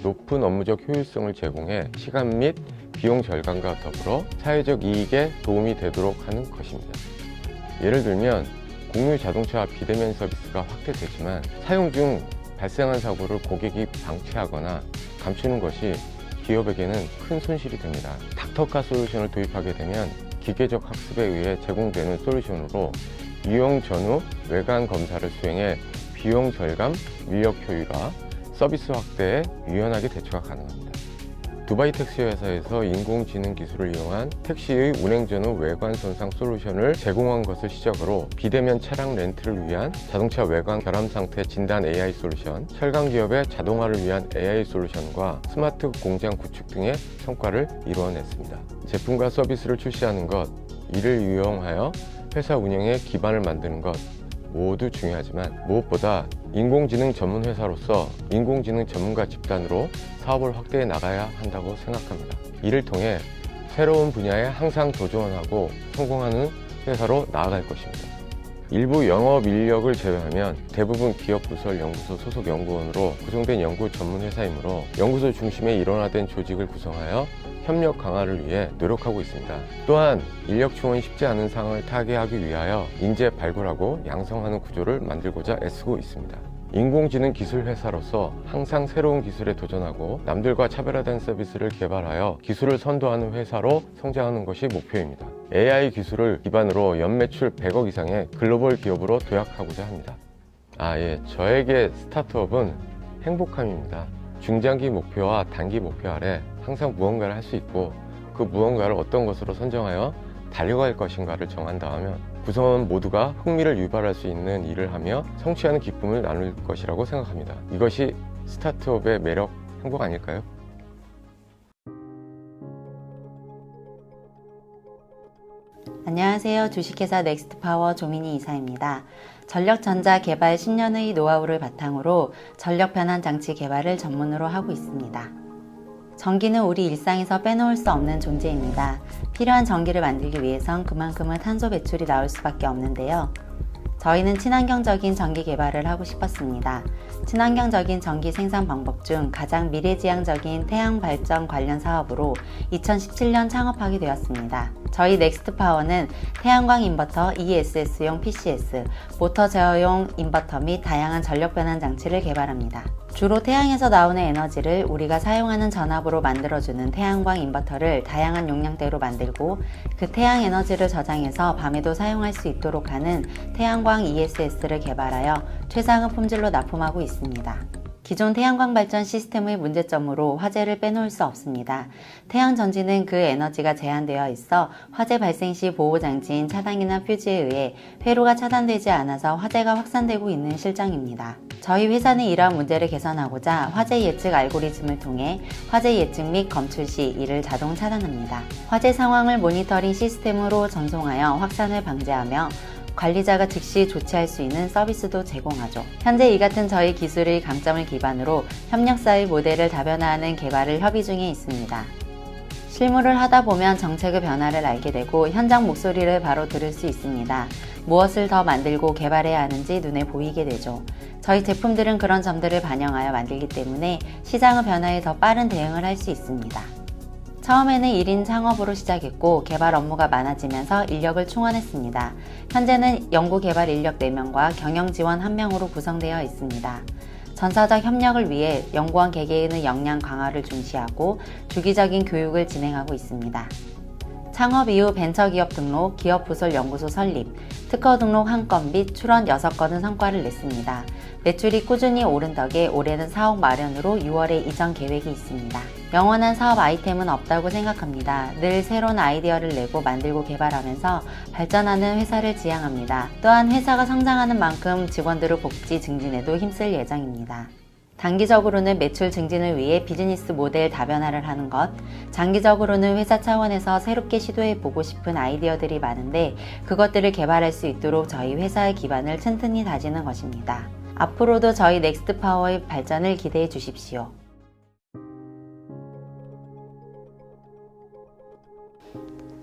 P: 높은 업무적 효율성을 제공해 시간 및 비용 절감과 더불어 사회적 이익에 도움이 되도록 하는 것입니다. 예를 들면 공유 자동차 비대면 서비스가 확대되지만 사용 중 발생한 사고를 고객이 방치하거나 감추는 것이 기업에게는 큰 손실이 됩니다. 닥터카 솔루션을 도입하게 되면 기계적 학습에 의해 제공되는 솔루션으로 이용 전후 외관 검사를 수행해 비용 절감, 인력 효율화, 서비스 확대에 유연하게 대처가 가능합니다. 두바이 택시 회사에서 인공지능 기술을 이용한 택시의 운행 전후 외관 손상 솔루션을 제공한 것을 시작으로 비대면 차량 렌트를 위한 자동차 외관 결함 상태 진단 AI 솔루션, 철강 기업의 자동화를 위한 AI 솔루션과 스마트 공장 구축 등의 성과를 이루어냈습니다. 제품과 서비스를 출시하는 것, 이를 이용하여 회사 운영의 기반을 만드는 것 모두 중요하지만 무엇보다 인공지능 전문 회사로서 인공지능 전문가 집단으로 사업을 확대해 나가야 한다고 생각합니다. 이를 통해 새로운 분야에 항상 도전하고 성공하는 회사로 나아갈 것입니다. 일부 영업 인력을 제외하면 대부분 기업 부설 연구소 소속 연구원으로 구성된 연구 전문 회사이므로 연구소 중심의 일원화된 조직을 구성하여 협력 강화를 위해 노력하고 있습니다. 또한 인력 충원이 쉽지 않은 상황을 타개하기 위하여 인재 발굴하고 양성하는 구조를 만들고자 애쓰고 있습니다. 인공지능 기술 회사로서 항상 새로운 기술에 도전하고 남들과 차별화된 서비스를 개발하여 기술을 선도하는 회사로 성장하는 것이 목표입니다. AI 기술을 기반으로 연매출 100억 이상의 글로벌 기업으로 도약하고자 합니다. 저에게 스타트업은 행복함입니다. 중장기 목표와 단기 목표 아래 항상 무언가를 할 수 있고 그 무언가를 어떤 것으로 선정하여 달려갈 것인가를 정한다면 구성원 모두가 흥미를 유발할 수 있는 일을 하며 성취하는 기쁨을 나눌 것이라고 생각합니다. 이것이 스타트업의 매력, 행복 아닐까요?
Q: 안녕하세요. 주식회사 넥스트파워 조민희 이사입니다. 전력전자 개발 10년의 노하우를 바탕으로 전력 변환 장치 개발을 전문으로 하고 있습니다. 전기는 우리 일상에서 빼놓을 수 없는 존재입니다. 필요한 전기를 만들기 위해선 그만큼의 탄소 배출이 나올 수밖에 없는데요. 저희는 친환경적인 전기 개발을 하고 싶었습니다. 친환경적인 전기 생산 방법 중 가장 미래지향적인 태양 발전 관련 사업으로 2017년 창업하게 되었습니다. 저희 넥스트파워는 태양광 인버터, ESS용 PCS, 모터 제어용 인버터 및 다양한 전력 변환 장치를 개발합니다. 주로 태양에서 나오는 에너지를 우리가 사용하는 전압으로 만들어주는 태양광 인버터를 다양한 용량대로 만들고 그 태양 에너지를 저장해서 밤에도 사용할 수 있도록 하는 태양광 ESS를 개발하여 최상급 품질로 납품하고 있습니다. 기존 태양광 발전 시스템의 문제점으로 화재를 빼놓을 수 없습니다. 태양 전지는 그 에너지가 제한되어 있어 화재 발생 시 보호장치인 차단기나 퓨즈에 의해 회로가 차단되지 않아서 화재가 확산되고 있는 실정입니다. 저희 회사는 이러한 문제를 개선하고자 화재 예측 알고리즘을 통해 화재 예측 및 검출 시 이를 자동 차단합니다. 화재 상황을 모니터링 시스템으로 전송하여 확산을 방지하며 관리자가 즉시 조치할 수 있는 서비스도 제공하죠. 현재 이 같은 저희 기술의 강점을 기반으로 협력사의 모델을 다변화하는 개발을 협의 중에 있습니다. 실무를 하다 보면 정책의 변화를 알게 되고 현장 목소리를 바로 들을 수 있습니다. 무엇을 더 만들고 개발해야 하는지 눈에 보이게 되죠. 저희 제품들은 그런 점들을 반영하여 만들기 때문에 시장의 변화에 더 빠른 대응을 할 수 있습니다. 처음에는 1인 창업으로 시작했고 개발 업무가 많아지면서 인력을 충원했습니다. 현재는 연구개발 인력 4명과 경영지원 1명으로 구성되어 있습니다. 전사적 협력을 위해 연구원 개개인의 역량 강화를 중시하고 주기적인 교육을 진행하고 있습니다. 창업 이후 벤처기업 등록, 기업부설 연구소 설립, 특허 등록 1건 및 출원 6건의 성과를 냈습니다. 매출이 꾸준히 오른 덕에 올해는 사옥 마련으로 6월에 이전 계획이 있습니다. 영원한 사업 아이템은 없다고 생각합니다. 늘 새로운 아이디어를 내고 만들고 개발하면서 발전하는 회사를 지향합니다. 또한 회사가 성장하는 만큼 직원들의 복지 증진에도 힘쓸 예정입니다. 단기적으로는 매출 증진을 위해 비즈니스 모델 다변화를 하는 것, 장기적으로는 회사 차원에서 새롭게 시도해보고 싶은 아이디어들이 많은데 그것들을 개발할 수 있도록 저희 회사의 기반을 튼튼히 다지는 것입니다. 앞으로도 저희 넥스트파워의 발전을 기대해 주십시오.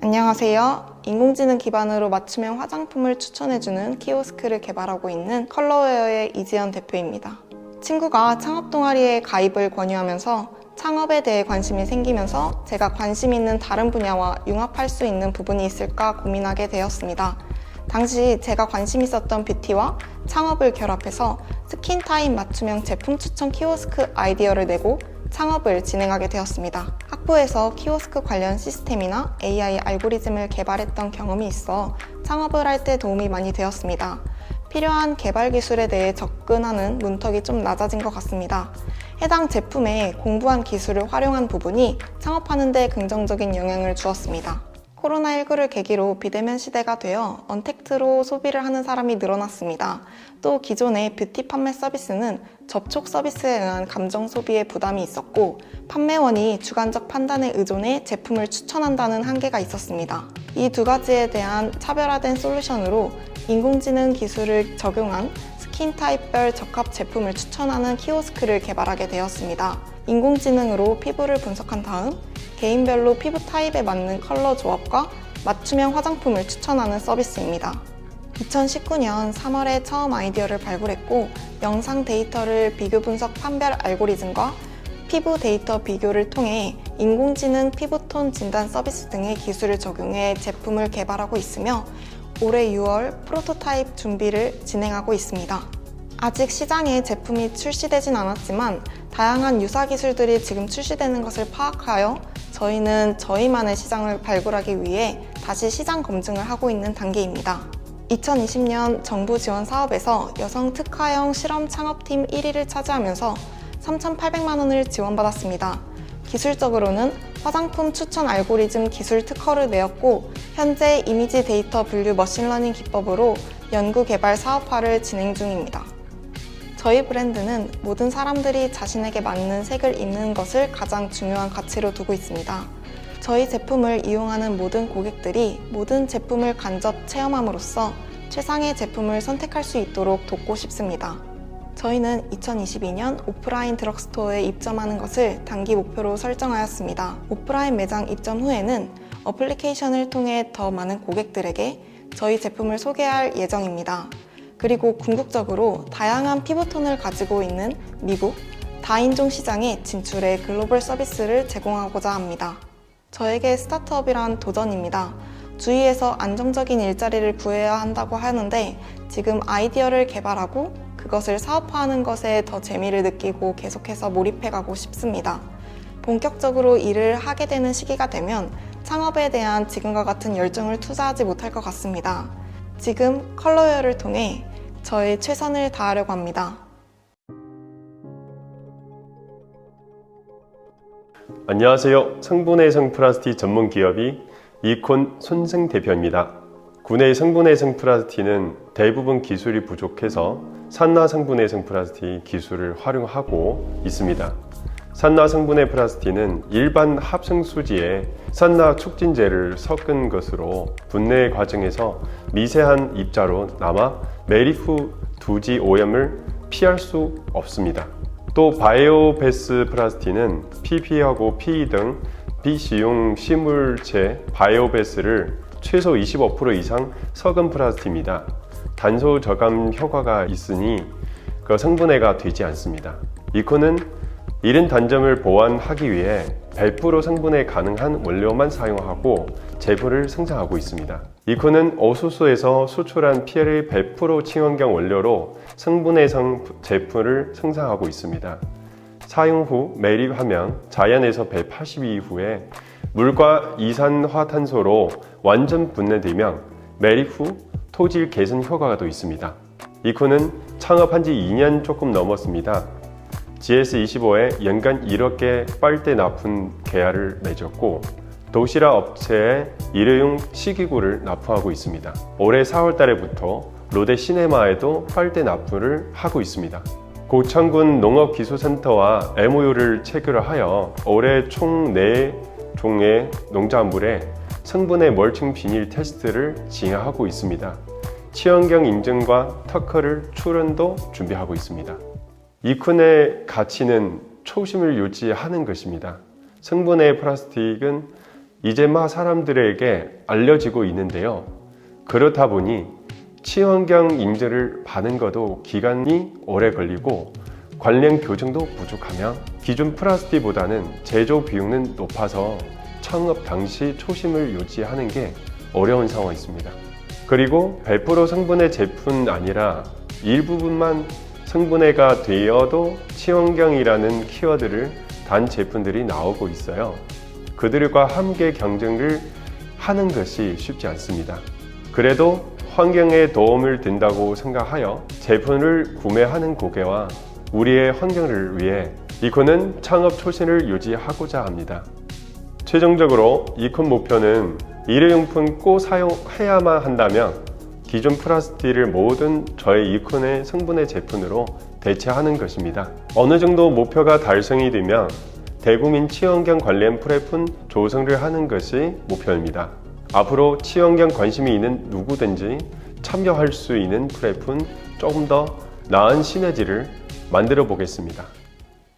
R: 안녕하세요. 인공지능 기반으로 맞춤형 화장품을 추천해주는 키오스크를 개발하고 있는 컬러웨어의 이지연 대표입니다. 친구가 창업 동아리에 가입을 권유하면서 창업에 대해 관심이 생기면서 제가 관심 있는 다른 분야와 융합할 수 있는 부분이 있을까 고민하게 되었습니다. 당시 제가 관심 있었던 뷰티와 창업을 결합해서 스킨타입 맞춤형 제품 추천 키오스크 아이디어를 내고 창업을 진행하게 되었습니다. 학부에서 키오스크 관련 시스템이나 AI 알고리즘을 개발했던 경험이 있어 창업을 할 때 도움이 많이 되었습니다. 필요한 개발 기술에 대해 접근하는 문턱이 좀 낮아진 것 같습니다. 해당 제품에 공부한 기술을 활용한 부분이 창업하는 데 긍정적인 영향을 주었습니다. 코로나19를 계기로 비대면 시대가 되어 언택트로 소비를 하는 사람이 늘어났습니다. 또 기존의 뷰티 판매 서비스는 접촉 서비스에 의한 감정 소비에 부담이 있었고 판매원이 주관적 판단에 의존해 제품을 추천한다는 한계가 있었습니다. 이 두 가지에 대한 차별화된 솔루션으로 인공지능 기술을 적용한 스킨 타입별 적합 제품을 추천하는 키오스크를 개발하게 되었습니다. 인공지능으로 피부를 분석한 다음 개인별로 피부 타입에 맞는 컬러 조합과 맞춤형 화장품을 추천하는 서비스입니다. 2019년 3월에 처음 아이디어를 발굴했고 영상 데이터를 비교 분석 판별 알고리즘과 피부 데이터 비교를 통해 인공지능 피부톤 진단 서비스 등의 기술을 적용해 제품을 개발하고 있으며 올해 6월 프로토타입 준비를 진행하고 있습니다. 아직 시장에 제품이 출시되진 않았지만 다양한 유사 기술들이 지금 출시되는 것을 파악하여 저희는 저희만의 시장을 발굴하기 위해 다시 시장 검증을 하고 있는 단계입니다. 2020년 정부 지원 사업에서 여성 특화형 실험 창업팀 1위를 차지하면서 3,800만 원을 지원받았습니다. 기술적으로는 화장품 추천 알고리즘 기술 특허를 내었고 현재 이미지 데이터 분류 머신러닝 기법으로 연구 개발 사업화를 진행 중입니다. 저희 브랜드는 모든 사람들이 자신에게 맞는 색을 입는 것을 가장 중요한 가치로 두고 있습니다. 저희 제품을 이용하는 모든 고객들이 모든 제품을 간접 체험함으로써 최상의 제품을 선택할 수 있도록 돕고 싶습니다. 저희는 2022년 오프라인 드럭스토어에 입점하는 것을 단기 목표로 설정하였습니다. 오프라인 매장 입점 후에는 어플리케이션을 통해 더 많은 고객들에게 저희 제품을 소개할 예정입니다. 그리고 궁극적으로 다양한 피부톤을 가지고 있는 미국, 다인종 시장에 진출해 글로벌 서비스를 제공하고자 합니다. 저에게 스타트업이란 도전입니다. 주위에서 안정적인 일자리를 구해야 한다고 하는데 지금 아이디어를 개발하고 그것을 사업화하는 것에 더 재미를 느끼고 계속해서 몰입해가고 싶습니다. 본격적으로 일을 하게 되는 시기가 되면 창업에 대한 지금과 같은 열정을 투자하지 못할 것 같습니다. 지금 컬러웨어를 통해 저의 최선을 다하려고 합니다.
S: 안녕하세요. 성분해성 플라스틱 전문 기업이 이콘 손승 대표입니다. 국내의 성분해성 플라스틱은 대부분 기술이 부족해서 산화 성분해성 플라스틱 기술을 활용하고 있습니다. 산화 성분해 플라스틱은 일반 합성 수지에 산화 촉진제를 섞은 것으로 분해 과정에서 미세한 입자로 남아 매립 후 두지 오염을 피할 수 없습니다. 또 바이오베스 플라스틱은 PP하고 PE 등 비식용 식물체 바이오베스를 최소 25% 이상 섞은 플라스틱입니다. 탄소 저감 효과가 있으니 그 성분해가 되지 않습니다. 이콘은 이런 단점을 보완하기 위해 100% 성분에 가능한 원료만 사용하고 제품을 생산하고 있습니다. 이콘은 오수소에서 수출한 PLA 100% 친환경 원료로 성분해성 제품을 생산하고 있습니다. 사용 후 매립하면 자연에서 180일 이후에 물과 이산화탄소로 완전 분해되면 매립 후 토질 개선 효과가 또 있습니다. 이콘은 창업한 지 2년 조금 넘었습니다. GS25에 연간 1억 개 빨대 납품 계약을 맺었고 도시락 업체에 일회용 식기구를 납품하고 있습니다. 올해 4월 달에부터 롯데 시네마에도 빨대 납품을 하고 있습니다. 고창군 농업기술센터와 MOU를 체결하여 올해 총 4종의 농작물에 성분의 멀칭 비닐 테스트를 진행하고 있습니다. 친환경 인증과 특허를 출원도 준비하고 있습니다. 이콘의 가치는 초심을 유지하는 것입니다. 성분의 플라스틱은 이제 막 사람들에게 알려지고 있는데요. 그렇다 보니 친환경 인증을 받는 것도 기간이 오래 걸리고 관련 교정도 부족하며 기존 플라스틱보다는 제조 비용은 높아서 창업 당시 초심을 유지하는 게 어려운 상황이었습니다. 그리고 100% 성분의 제품 아니라 일부분만 성분해가 되어도 친환경이라는 키워드를 단 제품들이 나오고 있어요. 그들과 함께 경쟁을 하는 것이 쉽지 않습니다. 그래도 환경에 도움을 된다고 생각하여 제품을 구매하는 고객와 우리의 환경을 위해 이콘은 창업 초심을 유지하고자 합니다. 최종적으로 이콘 목표는 일회용품 꼭 사용해야만 한다면 기존 플라스틱을 모든 저의 이콘의 성분의 제품으로 대체하는 것입니다. 어느 정도 목표가 달성이 되면 대국민 친환경 관련 플랫폼 조성을 하는 것이 목표입니다. 앞으로 친환경 관심이 있는 누구든지 참여할 수 있는 플랫폼 조금 더 나은 시너지를 만들어 보겠습니다.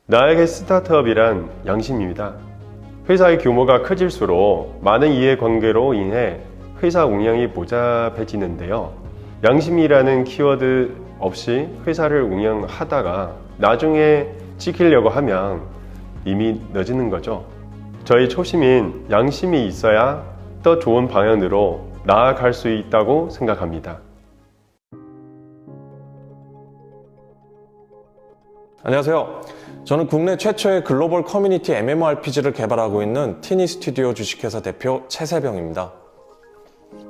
S: 나에게 스타트업이란 양심입니다. 회사의 규모가 커질수록 많은 이해관계로 인해 회사 운영이 복잡해지는데요. 양심이라는 키워드 없이 회사를 운영하다가 나중에 지키려고 하면 이미 늦는 거죠. 저희 초심인 양심이 있어야 더 좋은 방향으로 나아갈 수 있다고 생각합니다.
T: 안녕하세요. 저는 국내 최초의 글로벌 커뮤니티 MMORPG를 개발하고 있는 티니 스튜디오 주식회사 대표 최세병입니다.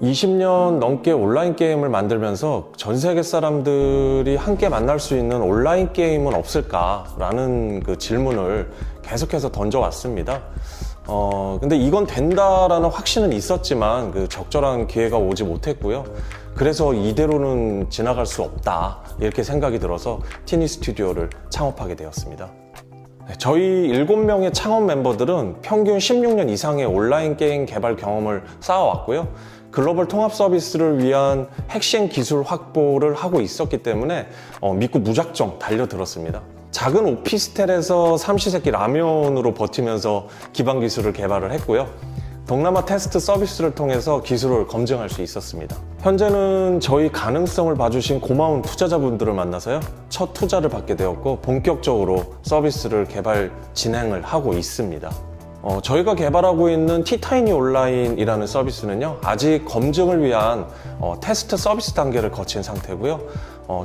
T: 20년 넘게 온라인 게임을 만들면서 전 세계 사람들이 함께 만날 수 있는 온라인 게임은 없을까라는 그 질문을 계속해서 던져왔습니다. 근데 이건 된다라는 확신은 있었지만 그 적절한 기회가 오지 못했고요. 그래서 이대로는 지나갈 수 없다 이렇게 생각이 들어서 티니 스튜디오를 창업하게 되었습니다. 저희 7명의 창업 멤버들은 평균 16년 이상의 온라인 게임 개발 경험을 쌓아왔고요. 글로벌 통합 서비스를 위한 핵심 기술 확보를 하고 있었기 때문에 믿고 무작정 달려들었습니다. 작은 오피스텔에서 삼시세끼 라면으로 버티면서 기반 기술을 개발을 했고요. 동남아 테스트 서비스를 통해서 기술을 검증할 수 있었습니다. 현재는 저희 가능성을 봐주신 고마운 투자자분들을 만나서요. 첫 투자를 받게 되었고 본격적으로 서비스를 개발 진행을 하고 있습니다. 저희가 개발하고 있는 티타이니 온라인이라는 서비스는요. 아직 검증을 위한 테스트 서비스 단계를 거친 상태고요.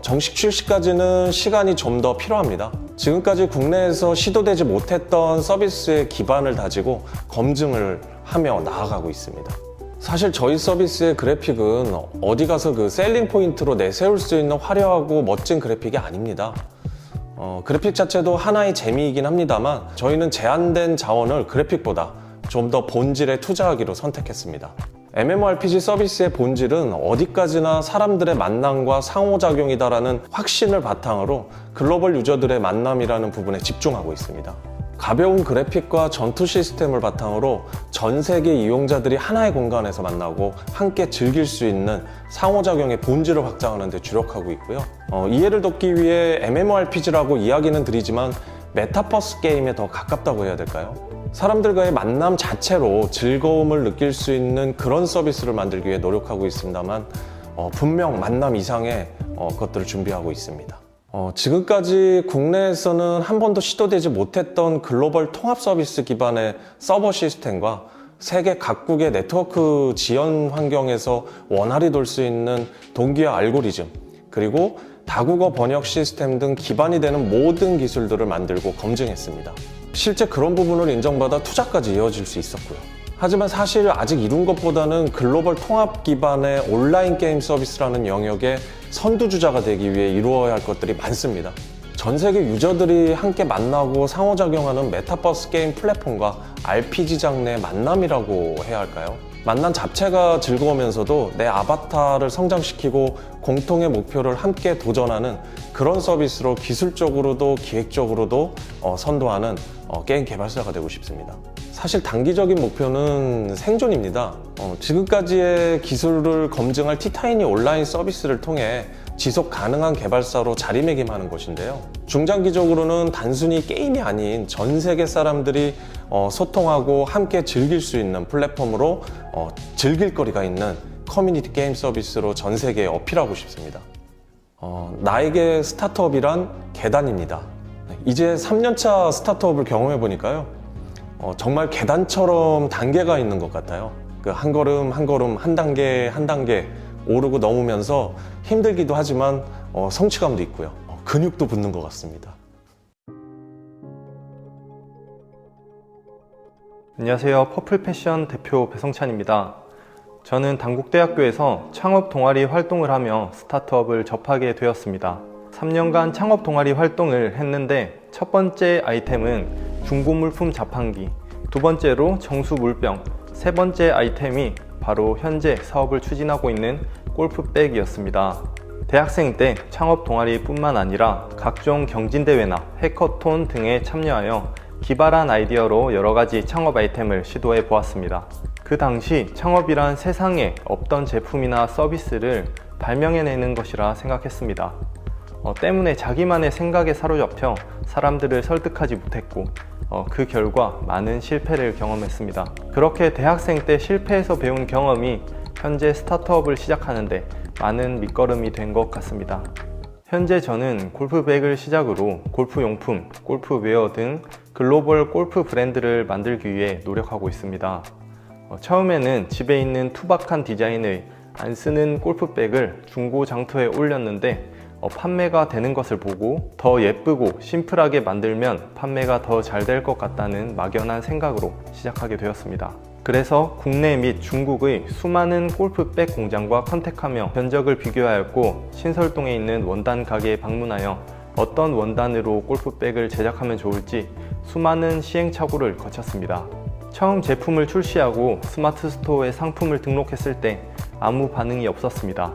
T: 정식 출시까지는 시간이 좀 더 필요합니다. 지금까지 국내에서 시도되지 못했던 서비스의 기반을 다지고 검증을 하며 나아가고 있습니다. 사실 저희 서비스의 그래픽은 어디 가서 그 셀링 포인트로 내세울 수 있는 화려하고 멋진 그래픽이 아닙니다. 그래픽 자체도 하나의 재미이긴 합니다만 저희는 제한된 자원을 그래픽보다 좀 더 본질에 투자하기로 선택했습니다. MMORPG 서비스의 본질은 어디까지나 사람들의 만남과 상호작용이다라는 확신을 바탕으로 글로벌 유저들의 만남이라는 부분에 집중하고 있습니다. 가벼운 그래픽과 전투 시스템을 바탕으로 전 세계 이용자들이 하나의 공간에서 만나고 함께 즐길 수 있는 상호작용의 본질을 확장하는 데 주력하고 있고요. 이해를 돕기 위해 MMORPG라고 이야기는 드리지만 메타버스 게임에 더 가깝다고 해야 될까요? 사람들과의 만남 자체로 즐거움을 느낄 수 있는 그런 서비스를 만들기 위해 노력하고 있습니다만 분명 만남 이상의 것들을 준비하고 있습니다. 지금까지 국내에서는 한 번도 시도되지 못했던 글로벌 통합 서비스 기반의 서버 시스템과 세계 각국의 네트워크 지연 환경에서 원활히 돌 수 있는 동기화 알고리즘, 그리고 다국어 번역 시스템 등 기반이 되는 모든 기술들을 만들고 검증했습니다. 실제 그런 부분을 인정받아 투자까지 이어질 수 있었고요. 하지만 사실 아직 이룬 것보다는 글로벌 통합 기반의 온라인 게임 서비스라는 영역의 선두주자가 되기 위해 이루어야 할 것들이 많습니다. 전 세계 유저들이 함께 만나고 상호작용하는 메타버스 게임 플랫폼과 RPG 장르의 만남이라고 해야 할까요? 만남 자체가 즐거우면서도 내 아바타를 성장시키고 공통의 목표를 함께 도전하는 그런 서비스로 기술적으로도 기획적으로도 선도하는 게임 개발사가 되고 싶습니다. 사실 단기적인 목표는 생존입니다. 지금까지의 기술을 검증할 티타인이 온라인 서비스를 통해 지속 가능한 개발사로 자리매김하는 것인데요. 중장기적으로는 단순히 게임이 아닌 전 세계 사람들이 소통하고 함께 즐길 수 있는 플랫폼으로 즐길 거리가 있는 커뮤니티 게임 서비스로 전 세계에 어필하고 싶습니다. 나에게 스타트업이란 계단입니다. 이제 3년차 스타트업을 경험해 보니까요. 정말 계단처럼 단계가 있는 것 같아요. 한 걸음 한 걸음 한 단계 한 단계 오르고 넘으면서 힘들기도 하지만 성취감도 있고요. 근육도 붙는 것 같습니다.
G: 안녕하세요. 퍼플패션 대표 배성찬입니다. 저는 단국대학교에서 창업 동아리 활동을 하며 스타트업을 접하게 되었습니다. 3년간 창업 동아리 활동을 했는데 첫 번째 아이템은 중고물품 자판기, 두 번째로 정수물병, 세 번째 아이템이 바로 현재 사업을 추진하고 있는 골프백이었습니다. 대학생 때 창업 동아리뿐만 아니라 각종 경진대회나 해커톤 등에 참여하여 기발한 아이디어로 여러가지 창업 아이템을 시도해 보았습니다. 그 당시 창업이란 세상에 없던 제품이나 서비스를 발명해내는 것이라 생각했습니다. 때문에 자기만의 생각에 사로잡혀 사람들을 설득하지 못했고 그 결과 많은 실패를 경험했습니다. 그렇게 대학생 때 실패해서 배운 경험이 현재 스타트업을 시작하는데 많은 밑거름이 된 것 같습니다. 현재 저는 골프백을 시작으로 골프용품, 골프웨어 등 글로벌 골프 브랜드를 만들기 위해 노력하고 있습니다. 처음에는 집에 있는 투박한 디자인의 안 쓰는 골프백을 중고 장터에 올렸는데 판매가 되는 것을 보고 더 예쁘고 심플하게 만들면 판매가 더 잘 될 것 같다는 막연한 생각으로 시작하게 되었습니다. 그래서 국내 및 중국의 수많은 골프백 공장과 컨택하며 견적을 비교하였고 신설동에 있는 원단 가게에 방문하여 어떤 원단으로 골프백을 제작하면 좋을지 수많은 시행착오를 거쳤습니다. 처음 제품을 출시하고 스마트 스토어에 상품을 등록했을 때 아무 반응이 없었습니다.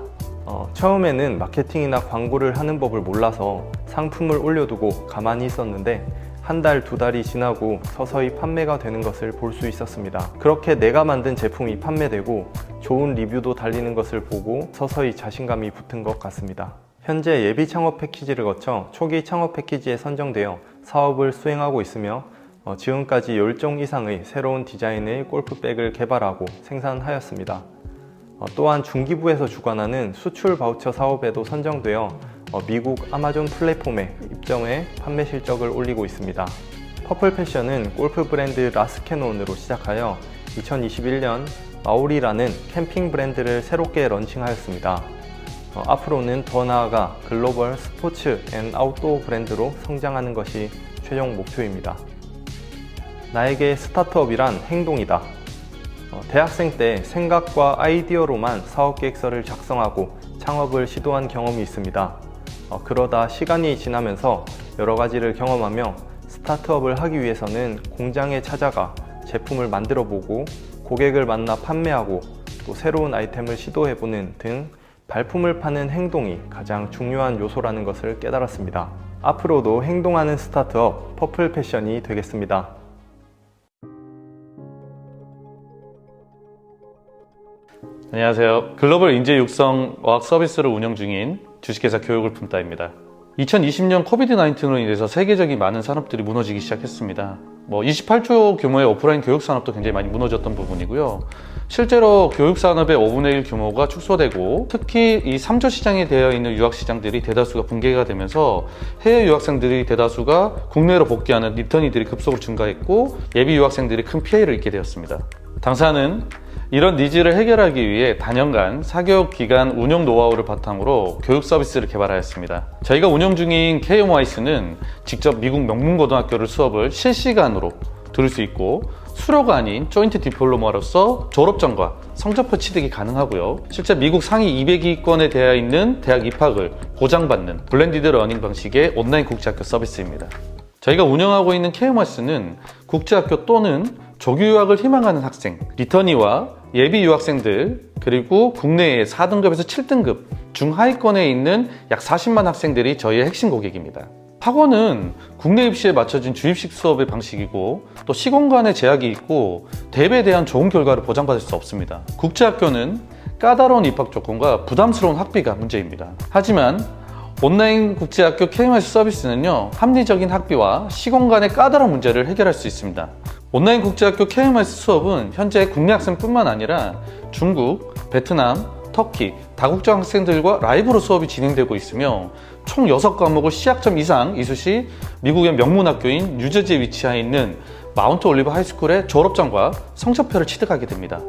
G: 처음에는 마케팅이나 광고를 하는 법을 몰라서 상품을 올려두고 가만히 있었는데 한 달, 두 달이 지나고 서서히 판매가 되는 것을 볼 수 있었습니다. 그렇게 내가 만든 제품이 판매되고 좋은 리뷰도 달리는 것을 보고 서서히 자신감이 붙은 것 같습니다. 현재 예비 창업 패키지를 거쳐 초기 창업 패키지에 선정되어 사업을 수행하고 있으며 지금까지 10종 이상의 새로운 디자인의 골프백을 개발하고 생산하였습니다. 또한 중기부에서 주관하는 수출 바우처 사업에도 선정되어 미국 아마존 플랫폼에 입점해 판매 실적을 올리고 있습니다. 퍼플패션은 골프 브랜드 라스캐논으로 시작하여 2021년 마오리라는 캠핑 브랜드를 새롭게 런칭하였습니다. 앞으로는 더 나아가 글로벌 스포츠 앤 아웃도어 브랜드로 성장하는 것이 최종 목표입니다. 나에게 스타트업이란 행동이다. 대학생 때 생각과 아이디어로만 사업계획서를 작성하고 창업을 시도한 경험이 있습니다. 그러다 시간이 지나면서 여러 가지를 경험하며 스타트업을 하기 위해서는 공장에 찾아가 제품을 만들어 보고 고객을 만나 판매하고 또 새로운 아이템을 시도해보는 등 발품을 파는 행동이 가장 중요한 요소라는 것을 깨달았습니다. 앞으로도 행동하는 스타트업 퍼플패션이 되겠습니다.
U: 안녕하세요. 글로벌 인재 육성 어학 서비스를 운영 중인 주식회사 교육을 품다입니다. 2020년 코비드-19로 인해서 세계적인 많은 산업들이 무너지기 시작했습니다. 28조 규모의 오프라인 교육 산업도 굉장히 많이 무너졌던 부분이고요. 실제로 교육 산업의 5분의 1 규모가 축소되고 특히 이 3조 시장에 되어 있는 유학 시장들이 대다수가 붕괴가 되면서 해외 유학생들이 대다수가 국내로 복귀하는 리턴이들이 급속으로 증가했고 예비 유학생들이 큰 피해를 입게 되었습니다. 당사는 이런 니즈를 해결하기 위해 단연간 사교육 기관 운영 노하우를 바탕으로 교육 서비스를 개발하였습니다. 저희가 운영 중인 KMYS는 직접 미국 명문고등학교를 수업을 실시간으로 들을 수 있고 수료가 아닌 조인트 디플로마로서 졸업전과 성적표 취득이 가능하고요. 실제 미국 상위 200위권에 되어 있는 대학 입학을 보장받는 블렌디드 러닝 방식의 온라인 국제학교 서비스입니다. 저희가 운영하고 있는 KMYS는 국제학교 또는 조기 유학을 희망하는 학생, 리터니와 예비 유학생들, 그리고 국내의 4등급에서 7등급 중하위권에 있는 약 40만 학생들이 저희의 핵심 고객입니다. 학원은 국내 입시에 맞춰진 주입식 수업의 방식이고 또 시공간에 제약이 있고 대비에 대한 좋은 결과를 보장받을 수 없습니다. 국제학교는 까다로운 입학 조건과 부담스러운 학비가 문제입니다. 하지만 온라인 국제학교 KMYS 서비스는요, 합리적인 학비와 시공간의 까다로운 문제를 해결할 수 있습니다. 온라인 국제학교 KMYS 수업은 현재 국내 학생뿐만 아니라 중국, 베트남, 터키, 다국적 학생들과 라이브로 수업이 진행되고 있으며 총 6과목을 C학점 이상 이수 시 미국의 명문학교인 뉴저지에 위치해 있는 마운트 올리브 하이스쿨의 졸업장과 성적표를 취득하게 됩니다.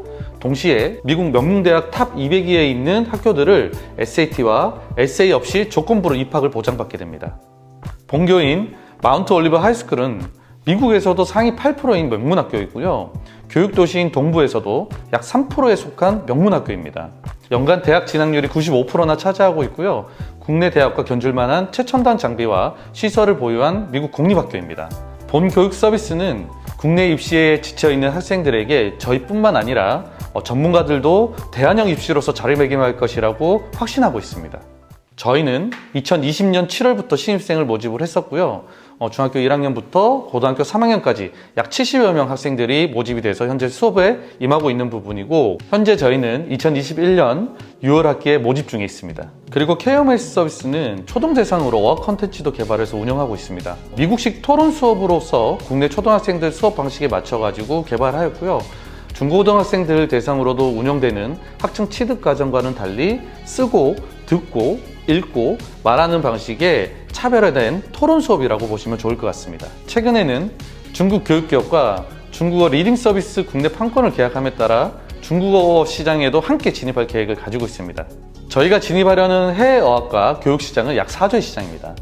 U: 동시에 미국 명문대학 탑 200위에 있는 학교들을 SAT와 SA 없이 조건부로 입학을 보장받게 됩니다. 본교인 마운트 올리브 하이스쿨은 미국에서도 상위 8%인 명문학교이고요. 교육도시인 동부에서도 약 3%에 속한 명문학교입니다. 연간 대학 진학률이 95%나 차지하고 있고요. 국내 대학과 견줄만한 최첨단 장비와 시설을 보유한 미국 공립학교입니다. 본 교육 서비스는 국내 입시에 지쳐있는 학생들에게 저희뿐만 아니라 전문가들도 대안형 입시로서 자리매김할 것이라고 확신하고 있습니다. 저희는 2020년 7월부터 신입생을 모집을 했었고요. 중학교 1학년부터 고등학교 3학년까지 약 70여 명 학생들이 모집이 돼서 현재 수업에 임하고 있는 부분이고, 현재 저희는 2021년 6월 학기에 모집 중에 있습니다. 그리고 KMYS 서비스는 초등 대상으로 어학 컨텐츠도 개발해서 운영하고 있습니다. 미국식 토론 수업으로서 국내 초등학생들 수업 방식에 맞춰가지고 개발하였고요. 중고등학생들 대상으로도 운영되는 학층 취득 과정과는 달리 쓰고, 듣고, 읽고, 말하는 방식의 차별화된 토론 수업이라고 보시면 좋을 것 같습니다. 최근에는 중국 교육기업과 중국어 리딩 서비스 국내 판권을 계약함에 따라 중국어 시장에도 함께 진입할 계획을 가지고 있습니다. 저희가 진입하려는 해외 어학과 교육 시장은 약 4조의 시장입니다.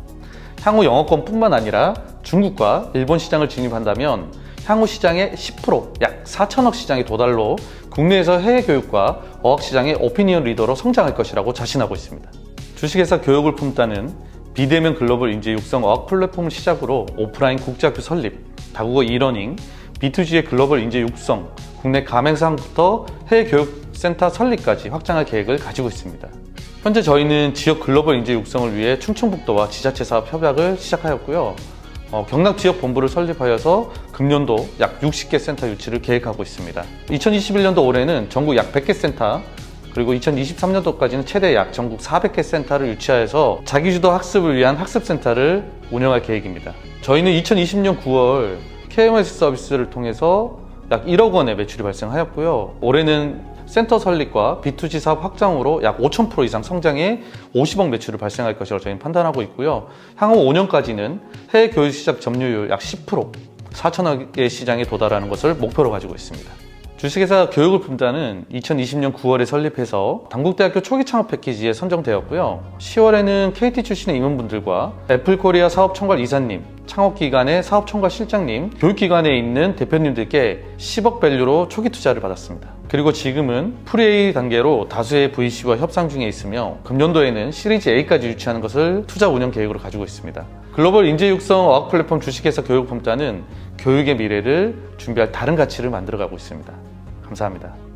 U: 향후 영어권뿐만 아니라 중국과 일본 시장을 진입한다면 향후 시장의 10%, 약 4천억 시장에 도달로 국내에서 해외 교육과 어학 시장의 오피니언 리더로 성장할 것이라고 자신하고 있습니다. 주식회사 교육을 품다는 비대면 글로벌 인재 육성 어학 플랫폼을 시작으로 오프라인 국제학교 설립, 다국어 이러닝, B2G의 글로벌 인재 육성, 국내 가맹사부터 해외 교육센터 설립까지 확장할 계획을 가지고 있습니다. 현재 저희는 지역 글로벌 인재 육성을 위해 충청북도와 지자체 사업 협약을 시작하였고요. 경남 지역 본부를 설립하여서 금년도 약 60개 센터 유치를 계획하고 있습니다. 2021년도 올해는 전국 약 100개 센터, 그리고 2023년도까지는 최대 약 전국 400개 센터를 유치하여서 자기주도 학습을 위한 학습센터를 운영할 계획입니다. 저희는 2020년 9월 KMYS 서비스를 통해서 약 1억 원의 매출이 발생하였고요. 올해는 센터 설립과 B2G 사업 확장으로 약 5000% 이상 성장해 50억 매출을 발생할 것이라고 저희는 판단하고 있고요. 향후 5년까지는 해외 교육 시장 점유율 약 10%, 4천억의 시장에 도달하는 것을 목표로 가지고 있습니다. 주식회사 교육을 품다는 2020년 9월에 설립해서 단국대학교 초기 창업 패키지에 선정되었고요. 10월에는 KT 출신의 임원분들과 애플코리아 사업총괄 이사님, 창업기관의 사업총괄 실장님, 교육기관에 있는 대표님들께 10억 밸류로 초기 투자를 받았습니다. 그리고 지금은 프리-A 단계로 다수의 VC와 협상 중에 있으며 금년도에는 시리즈 A까지 유치하는 것을 투자 운영 계획으로 가지고 있습니다. 글로벌 인재 육성 어학 플랫폼 주식회사 교육을 품다는 교육의 미래를 준비할 다른 가치를 만들어가고 있습니다. 감사합니다.